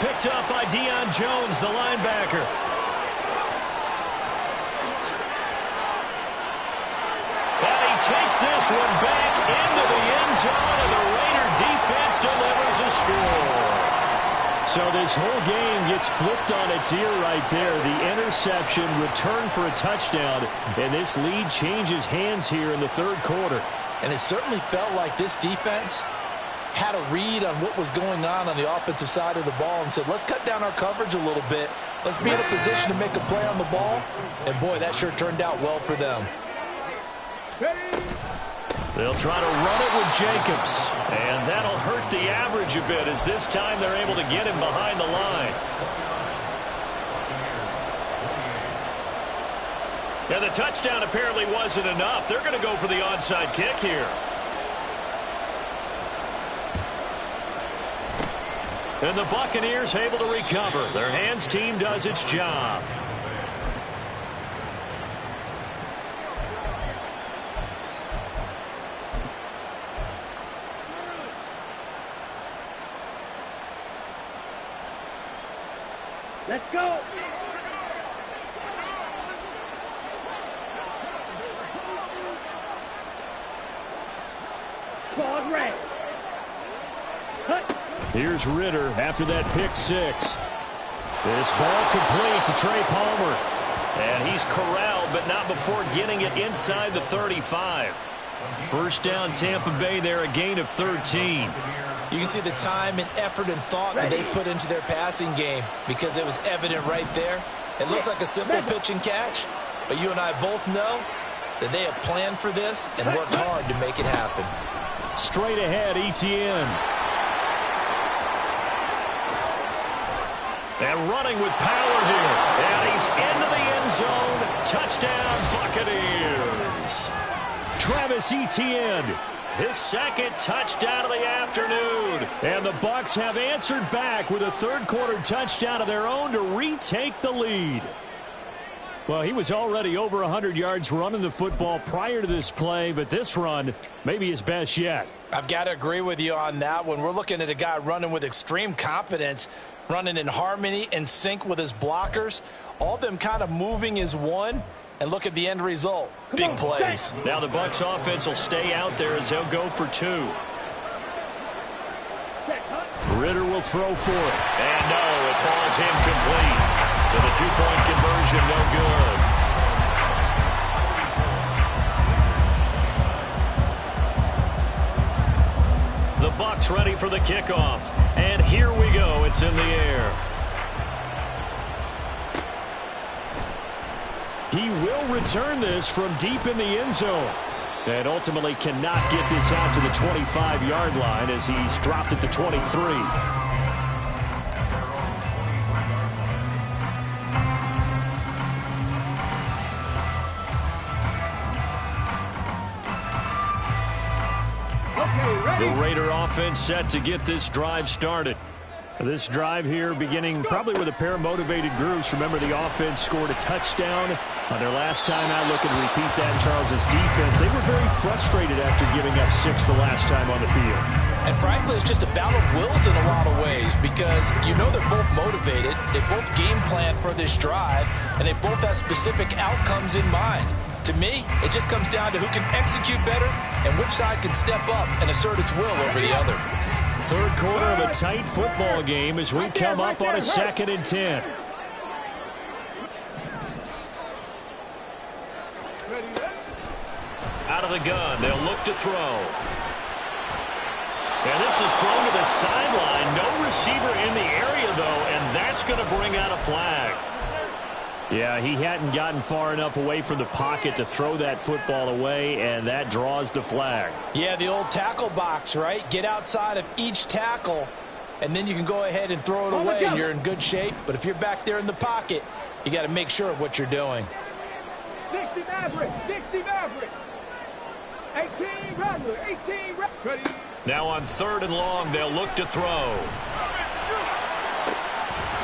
S1: Picked up by Deion Jones, the linebacker. And he takes this one back into the end zone, and the Raider defense delivers a score. So this whole game gets flipped on its ear right there. The interception, return for a touchdown, and this lead changes hands here in the third quarter.
S3: And it certainly felt like this defense had a read on what was going on the offensive side of the ball and said, let's cut down our coverage a little bit. Let's be in a position to make a play on the ball. And, boy, that sure turned out well for them.
S1: They'll try to run it with Jacobs. And that'll hurt the average a bit as this time they're able to get him behind the line. And the touchdown apparently wasn't enough. They're going to go for the onside kick here. And the Buccaneers able to recover. Their hands team does its job.
S2: Let's go. Squad red. Hut.
S1: Here's Ritter after that pick six. This ball complete to Trey Palmer. And he's corralled, but not before getting it inside the 35. First down Tampa Bay there, a gain of 13.
S3: You can see the time and effort and thought that they put into their passing game because it was evident right there. It looks like a simple pitch and catch, but you and I both know that they have planned for this and worked hard to make it happen.
S1: Straight ahead, Etienne. And running with power here. And he's into the end zone. Touchdown, Buccaneers. Travis Etienne, his second touchdown of the afternoon. And the Bucs have answered back with a third-quarter touchdown of their own to retake the lead. Well, he was already over 100 yards running the football prior to this play, but this run may be his best yet.
S3: I've got to agree with you on that one. We're looking at a guy running with extreme confidence, running in harmony and sync with his blockers, all of them kind of moving as one. And look at the end result. Big plays.
S1: Now the Bucs offense will stay out there as they'll go for two. Ritter will throw for it. And no, it falls incomplete. So the two-point conversion no good. The Bucs ready for the kickoff. And here we go. It's in the air. He will return this from deep in the end zone. And ultimately cannot get this out to the 25-yard line as he's dropped at the 23. The Raider offense set to get this drive started. This drive here beginning probably with a pair of motivated groups. Remember, the offense scored a touchdown on their last time out. Looking to repeat that in Charles's defense. They were very frustrated after giving up 6 the last time on the field.
S3: And frankly, it's just a battle of wills in a lot of ways because you know they're both motivated. They both game plan for this drive, and they both have specific outcomes in mind. To me, it just comes down to who can execute better and which side can step up and assert its will over the other.
S1: Third quarter of a tight football game as we come up on a 2nd and 10. Out of the gun, they'll look to throw. And this is thrown to the sideline. No receiver in the area, though, and that's going to bring out a flag. Yeah, he hadn't gotten far enough away from the pocket to throw that football away, and that draws the flag.
S3: Yeah, the old tackle box, right? Get outside of each tackle, and then you can go ahead and throw it away, and you're in good shape. But if you're back there in the pocket, you got to make sure of what you're doing.
S2: 60 Maverick, 60 Maverick. 18 Rattler, 18 Rattler.
S1: Now on 3rd and long, they'll look to throw.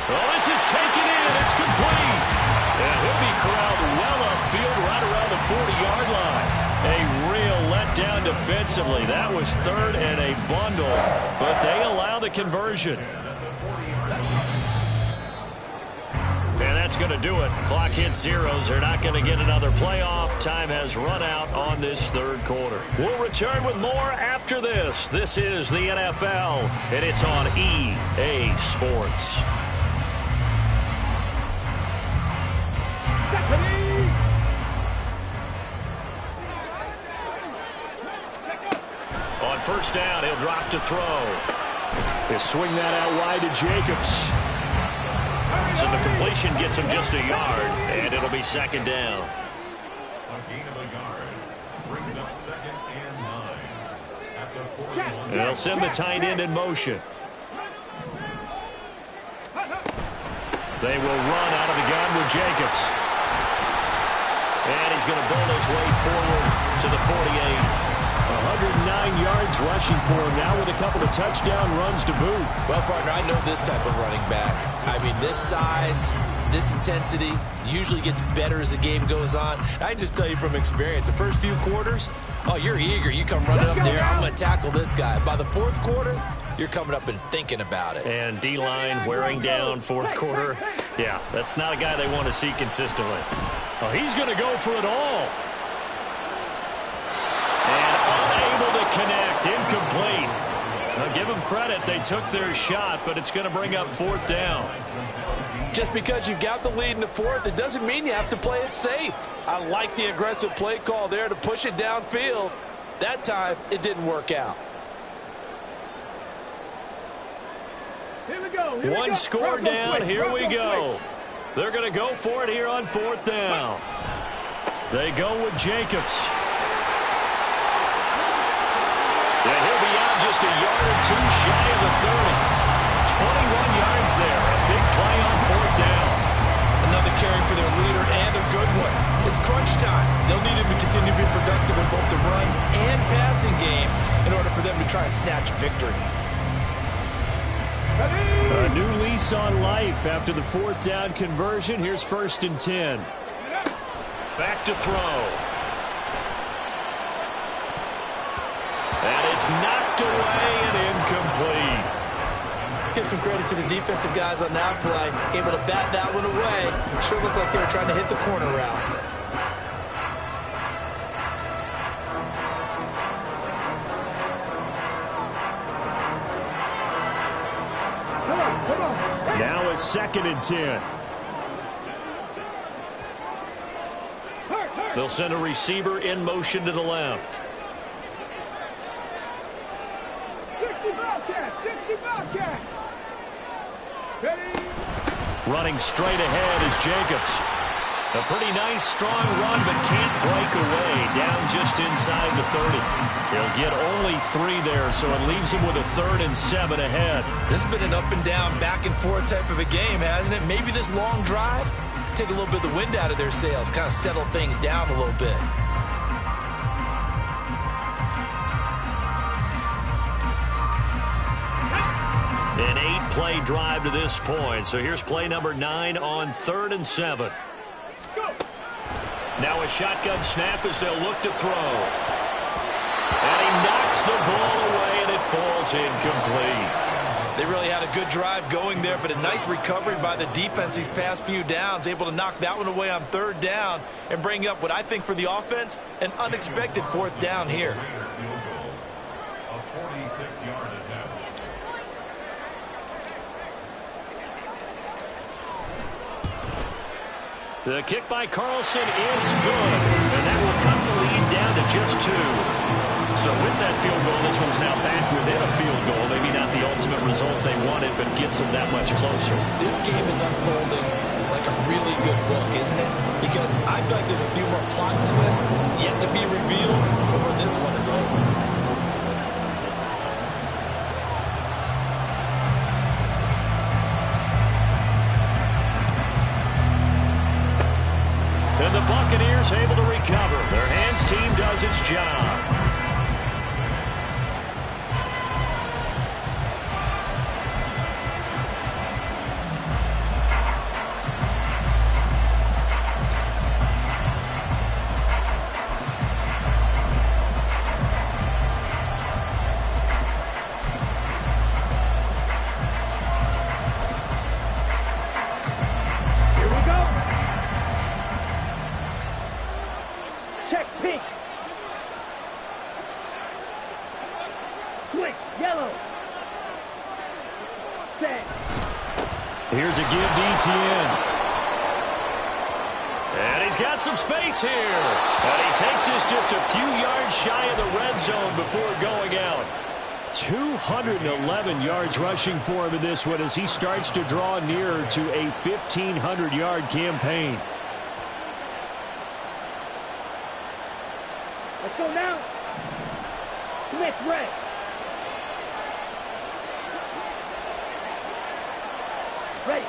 S1: Well, this is taken in. It's complete. And he'll be corralled well upfield right around the 40-yard line. A real letdown defensively. That was 3rd and a bundle, but they allow the conversion. And that's going to do it. Clock hits zeros. They're not going to get another playoff. Time has run out on this 3rd quarter. We'll return with more after this. This is the NFL, and it's on EA Sports. On 1st down, he'll drop to throw. They swing that out wide to Jacobs. So the completion gets him just a yard, and it'll be 2nd down.
S4: A gain of a yard brings up 2nd and 9 at the 41.
S1: And they'll send the tight end in motion. They will run out of the gun with Jacobs. And he's going to build his way forward to the 48. 109 yards rushing for him now with a couple of touchdown runs to boot.
S3: Well, partner, I know this type of running back. I mean, this size, this intensity usually gets better as the game goes on. I just tell you from experience, the first few quarters, oh, you're eager. You come running up there, I'm going to tackle this guy. By the 4th quarter, you're coming up and thinking about it.
S1: And D-line wearing down 4th quarter. Yeah, that's not a guy they want to see consistently. Oh, he's going to go for it all. And unable to connect, incomplete. Now give them credit, they took their shot, but it's going to bring up 4th down.
S5: Just because you got the lead in the 4th, it doesn't mean you have to play it safe. I like the aggressive play call there to push it downfield. That time, it didn't work out.
S2: Here we go.
S1: One score down, here we go. They're going to go for it here on 4th down. They go with Jacobs. And he'll be out just a yard or 2 shy of the 30. 21 yards there. A big play on 4th down.
S3: Another carry for their leader and a good one. It's crunch time. They'll need him to continue to be productive in both the run and passing game in order for them to try and snatch a victory.
S1: A new lease on life after the 4th down conversion. Here's 1st and 10. Back to throw. And it's knocked away and incomplete.
S3: Let's give some credit to the defensive guys on that play. Able to bat that one away. Sure looked like they were trying to hit the corner route.
S1: Now it's 2nd and 10. They'll send a receiver in motion to the left.
S2: 60 Bobcat, 60 Bobcat.
S1: Running straight ahead is Jacobs. A pretty nice, strong run, but can't break away. Down just inside the 30. He'll get only 3 there, so it leaves him with a 3rd and 7 ahead.
S3: This has been an up and down, back and forth type of a game, hasn't it? Maybe this long drive take a little bit of the wind out of their sails, kind of settle things down a little bit.
S1: An 8-play drive to this point. So here's play number 9 on 3rd and 7. Now a shotgun snap as they'll look to throw. And he knocks the ball away, and it falls incomplete.
S3: They really had a good drive going there, but a nice recovery by the defense these past few downs, able to knock that one away on 3rd down and bring up what I think for the offense, an unexpected 4th down here.
S4: A 46-yard attempt.
S1: The kick by Carlson is good, and that will cut the lead down to just 2. So with that field goal, this one's now back within a field goal. Maybe not the ultimate result they wanted, but gets them that much closer.
S3: This game is unfolding like a really good book, isn't it? Because I feel like there's a few more plot twists yet to be revealed before this one is over.
S1: And the Buccaneers able to recover. Their hands team does its job. Here's a give to Etienne. And he's got some space here. And he takes this just a few yards shy of the red zone before going out. 211 yards rushing for him in this one as he starts to draw nearer to a 1,500-yard campaign.
S2: Let's go now. Smith, red. Ready.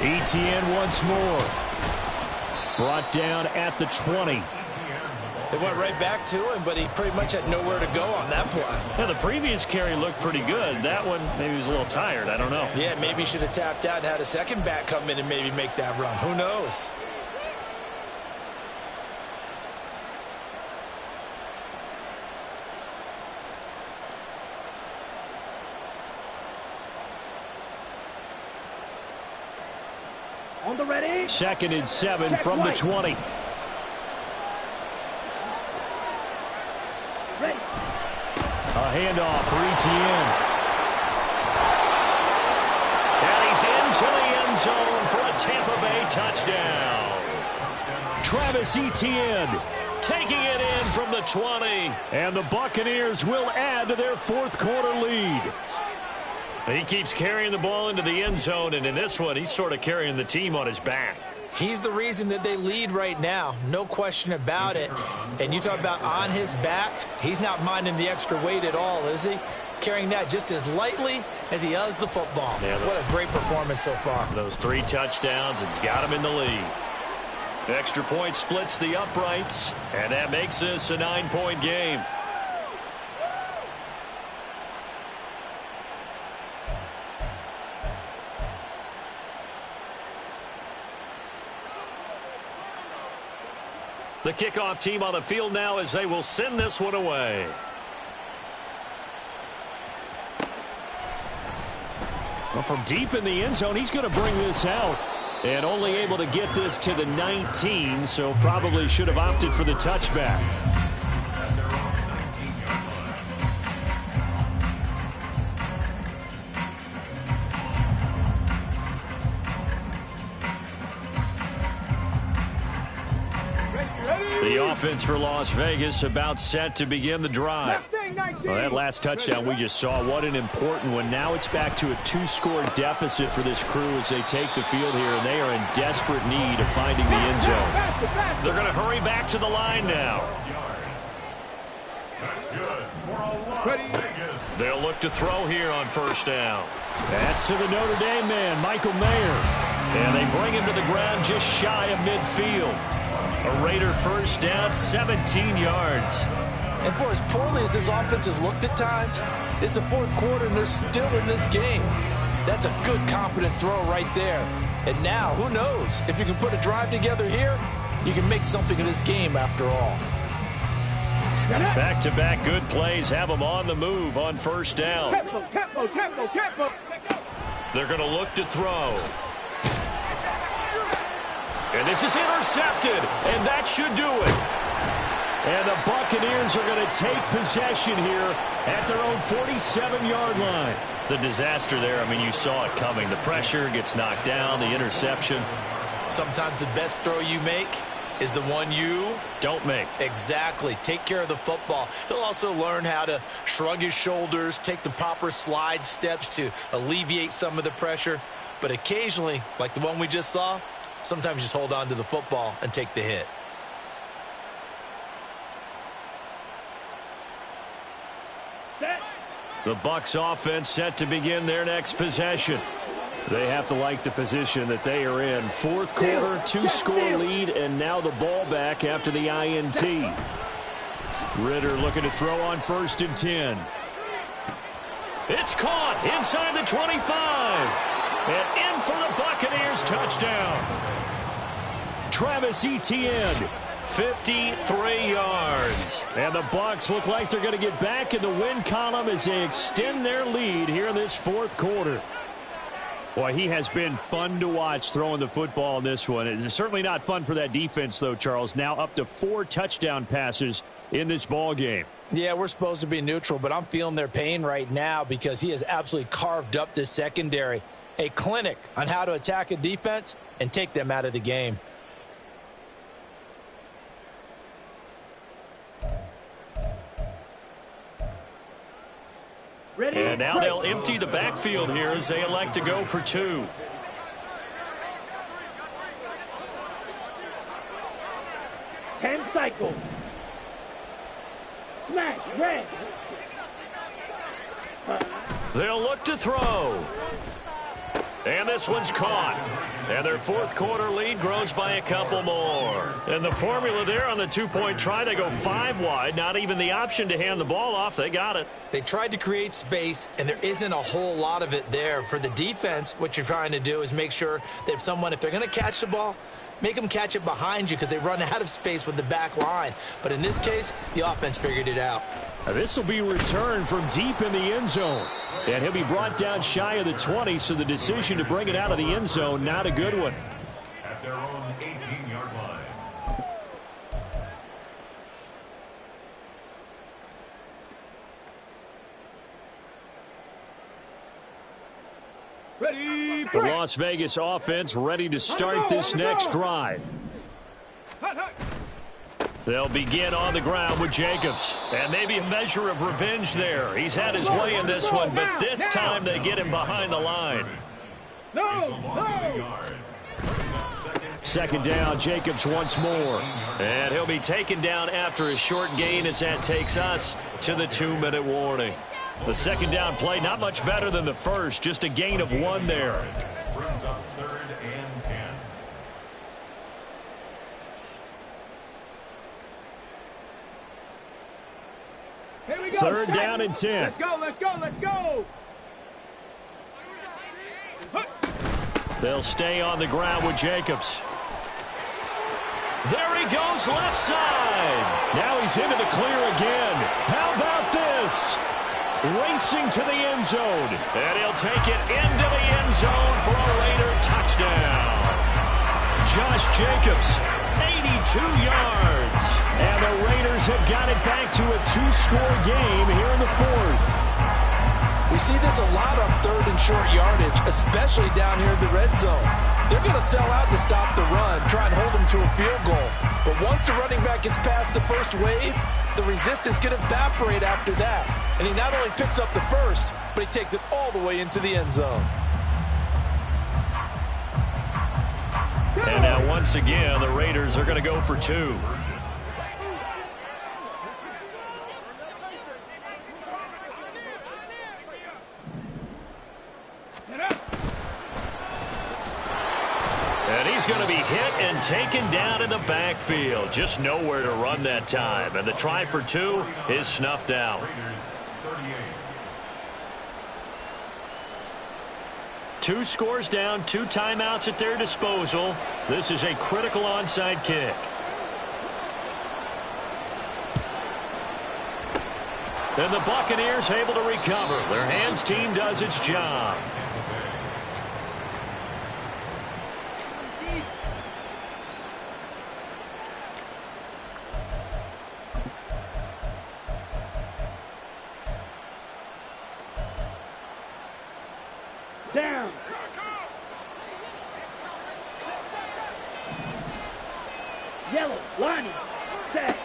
S1: Etienne once more. Brought down at the 20.
S3: They went right back to him, but he pretty much had nowhere to go on that play.
S1: Yeah, the previous carry looked pretty good. That one, maybe he was a little tired. I don't know.
S3: Yeah, maybe he should have tapped out and had a second back come in and maybe make that run. Who knows?
S2: On the ready.
S1: 2nd and 7 from the 20.
S2: Ready.
S1: A handoff for Etienne. And he's into the end zone for a Tampa Bay touchdown. Travis Etienne taking it in from the 20. And the Buccaneers will add to their 4th quarter lead. He keeps carrying the ball into the end zone, and in this one, he's sort of carrying the team on his back.
S3: He's the reason that they lead right now, no question about it. And you talk about on his back, he's not minding the extra weight at all, is he? Carrying that just as lightly as he does the football. Yeah, what a great performance so far.
S1: Those 3 touchdowns, it's got him in the lead. Extra point splits the uprights, and that makes this a 9-point game. The kickoff team on the field now as they will send this one away. Well, from deep in the end zone, he's going to bring this out. And only able to get this to the 19, so probably should have opted for the touchback. The offense for Las Vegas about set to begin the drive. Well, that last touchdown we just saw, what an important one. Now it's back to a 2-score deficit for this crew as they take the field here, and they are in desperate need of finding the end zone. They're going to hurry back to the line now.
S4: That's good for a Las Vegas.
S1: They'll look to throw here on first down. That's to the Notre Dame man, Michael Mayer. And they bring him to the ground just shy of midfield. A Raider first down, 17 yards.
S5: And for as poorly as this offense has looked at times, it's the fourth quarter and they're still in this game. That's a good, confident throw right there. And now, who knows? If you can put a drive together here, you can make something of this game after all.
S1: Back-to-back good plays have them on the move on first down.
S2: Tempo.
S1: They're going to look to throw. And this is intercepted, and that should do it. And the Buccaneers are going to take possession here at their own 47-yard line. The disaster there, I mean, you saw it coming. The pressure gets knocked down, the interception.
S3: Sometimes the best throw you make is the one you
S1: don't make.
S3: Exactly. Take care of the football. He'll also learn how to shrug his shoulders, take the proper slide steps to alleviate some of the pressure. But occasionally, like the one we just saw, sometimes just hold on to the football and take the hit.
S1: The Bucs offense set to begin their next possession. They have to like the position that they are in. Fourth quarter, 2-score lead, and now the ball back after the INT. Ritter looking to throw on 1st and 10. It's caught inside the 25. And in for the Buccaneers touchdown. Travis Etienne, 53 yards. And the Bucs look like they're going to get back in the win column as they extend their lead here in this fourth quarter. Boy, he has been fun to watch throwing the football in this one. It's certainly not fun for that defense, though, Charles. Now up to 4 touchdown passes in this ball game.
S5: Yeah, we're supposed to be neutral, but I'm feeling their pain right now because he has absolutely carved up this secondary. A clinic on how to attack a defense and take them out of the game.
S1: And now they'll empty the backfield here as they elect to go for 2.
S2: Ten cycles. Smash, red.
S1: They'll look to throw. And this one's caught. And their fourth quarter lead grows by a couple more. And the formula there on the 2-point try, they go 5 wide. Not even the option to hand the ball off. They got it.
S3: They tried to create space, and there isn't a whole lot of it there. For the defense, what you're trying to do is make sure that if they're going to catch the ball, make them catch it behind you because they run out of space with the back line. But in this case, the offense figured it out.
S1: This will be returned from deep in the end zone. And he'll be brought down shy of the 20, so the decision to bring it out of the end zone, not a good one.
S4: At their own 18-yard line.
S2: Ready,
S1: The Las Vegas offense ready to start this next drive. They'll begin on the ground with Jacobs. And maybe a measure of revenge there. He's had his way in this one, but this time they get him behind the line. Second down, Jacobs once more. And he'll be taken down after a short gain as that takes us to the 2-minute warning. The second down play, not much better than the first, just a gain of 1 there.
S4: Brings up 3rd and 10.
S2: Here we go.
S1: 3rd down and 10.
S2: Let's go.
S1: They'll stay on the ground with Jacobs. There he goes, left side. Now he's into the clear again. How about this? Racing to the end zone. And he'll take it into the end zone for a Raider touchdown. Josh Jacobs, 82 yards. And the Raiders have got it back to a 2-score game here in the fourth.
S5: We see this a lot on 3rd and short yardage, especially down here in the red zone. They're going to sell out to stop the run, try and hold them to a field goal. But once the running back gets past the first wave, the resistance can evaporate after that. And he not only picks up the first, but he takes it all the way into the end zone.
S1: And now once again, the Raiders are going to go for 2. And he's going to be hit and taken down in the backfield. Just nowhere to run that time. And the try for 2 is snuffed out. 2 scores down, 2 timeouts at their disposal. This is a critical onside kick. And the Buccaneers able to recover. Their hands team does its job.
S2: Down. Yellow, lining, set.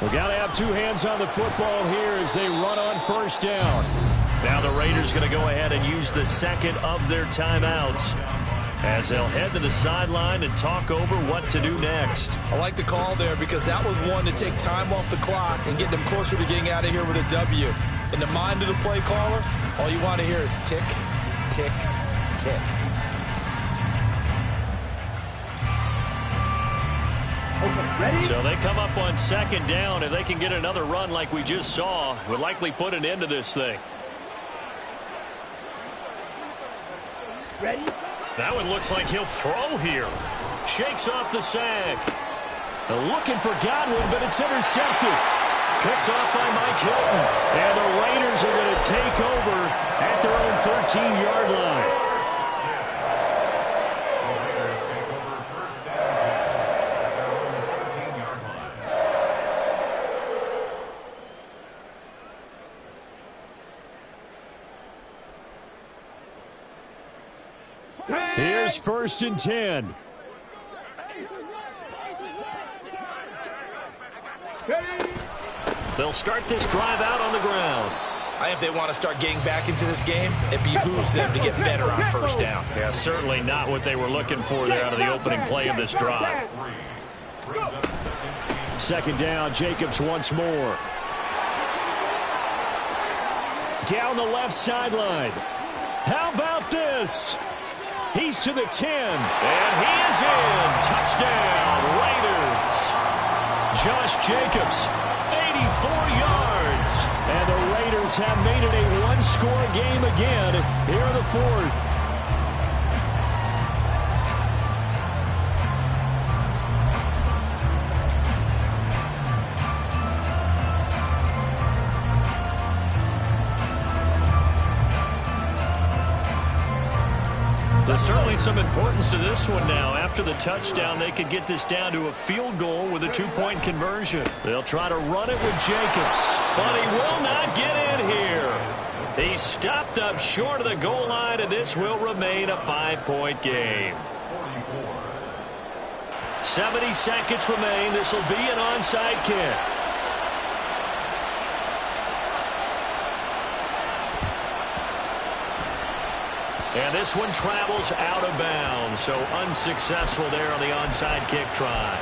S1: We've got to have 2 hands on the football here as they run on 1st down. Now the Raiders going to go ahead and use the 2nd of their timeouts as they'll head to the sideline and talk over what to do next.
S3: I like the call there because that was one to take time off the clock and get them closer to getting out of here with a W. In the mind of the play caller, all you want to hear is tick, tick, tick.
S2: Ready?
S1: So they come up on 2nd down. If they can get another run like we just saw, would likely put an end to this thing.
S2: Ready?
S1: That one looks like he'll throw here. Shakes off the sack. Looking for Godwin, but it's intercepted. Picked off by Mike Hilton. And the Raiders are going to take over at their own 13-yard line.
S4: The Raiders take over 1st down at their own 13-yard line.
S1: Here's 1st and 10. They'll start this drive out on the ground.
S3: If they want to start getting back into this game, it behooves them to get better on 1st down.
S1: Yeah, certainly not what they were looking for there out of the opening play of this drive. 2nd down, Jacobs once more. Down the left sideline. How about this? He's to the 10, and he is in. Touchdown, Raiders. Josh Jacobs, 84 yards. And the Raiders have made it a one-score game again here in the 4th. There's certainly some importance to this one now. After the touchdown, they could get this down to a field goal with a 2-point conversion. They'll try to run it with Jacobs, but he will not get in here. He's stopped up short of the goal line, and this will remain a 5-point game. 70 seconds remain. This will be an onside kick. And this one travels out of bounds, so unsuccessful there on the onside kick try.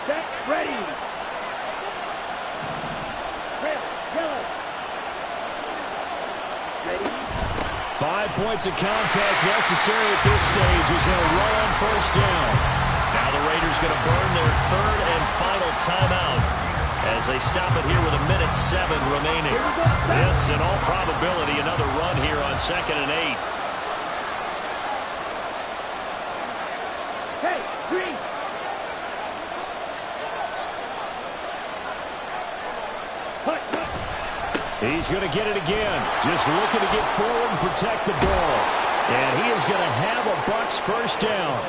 S2: Set, ready. Red, yellow. Ready.
S1: 5 points of contact necessary at this stage as they'll run on 1st down. Now the Raiders going to burn their 3rd and final timeout as they stop it here with 1:07 remaining. Yes, in all probability, another run here on 2nd and 8.
S2: Hey, green.
S1: He's going to get it again. Just looking to get forward and protect the ball. And he is going to have a Bucs first down.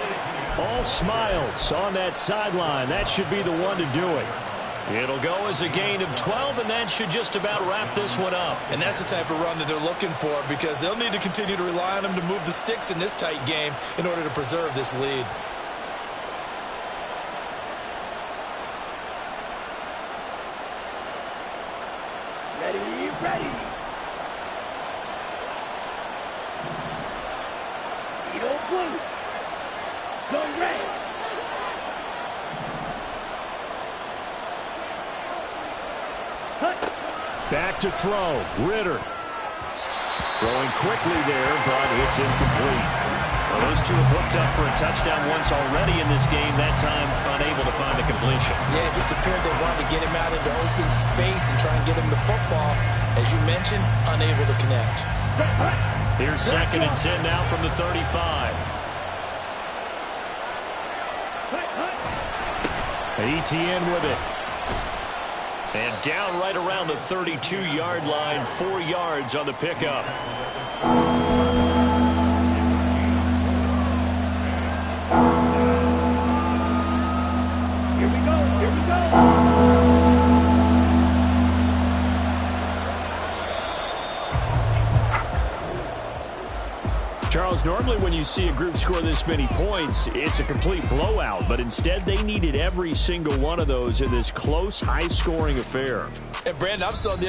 S1: All smiles on that sideline. That should be the one to do it. It'll go as a gain of 12, and that should just about wrap this one up.
S3: And that's the type of run that they're looking for, because they'll need to continue to rely on him to move the sticks in this tight game in order to preserve this lead.
S2: Ready, ready. Eagle blue. Go red.
S1: Back to throw. Ritter. Throwing quickly there, but it's incomplete. Well, those two have hooked up for a touchdown once already in this game. That time, unable to find the completion.
S3: Yeah, it just appeared they wanted to get him out into open space and try and get him the football. As you mentioned, unable to connect.
S1: Here's 2nd and 10 now from the 35. ETN with it. And down right around the 32-yard line, 4 yards on the pickup.
S2: Here we go, here we go.
S1: Charles, normally when you see a group score this many points, it's a complete blowout. But instead, they needed every single one of those in this close, high-scoring affair.
S3: And, Brandon, I'm still on the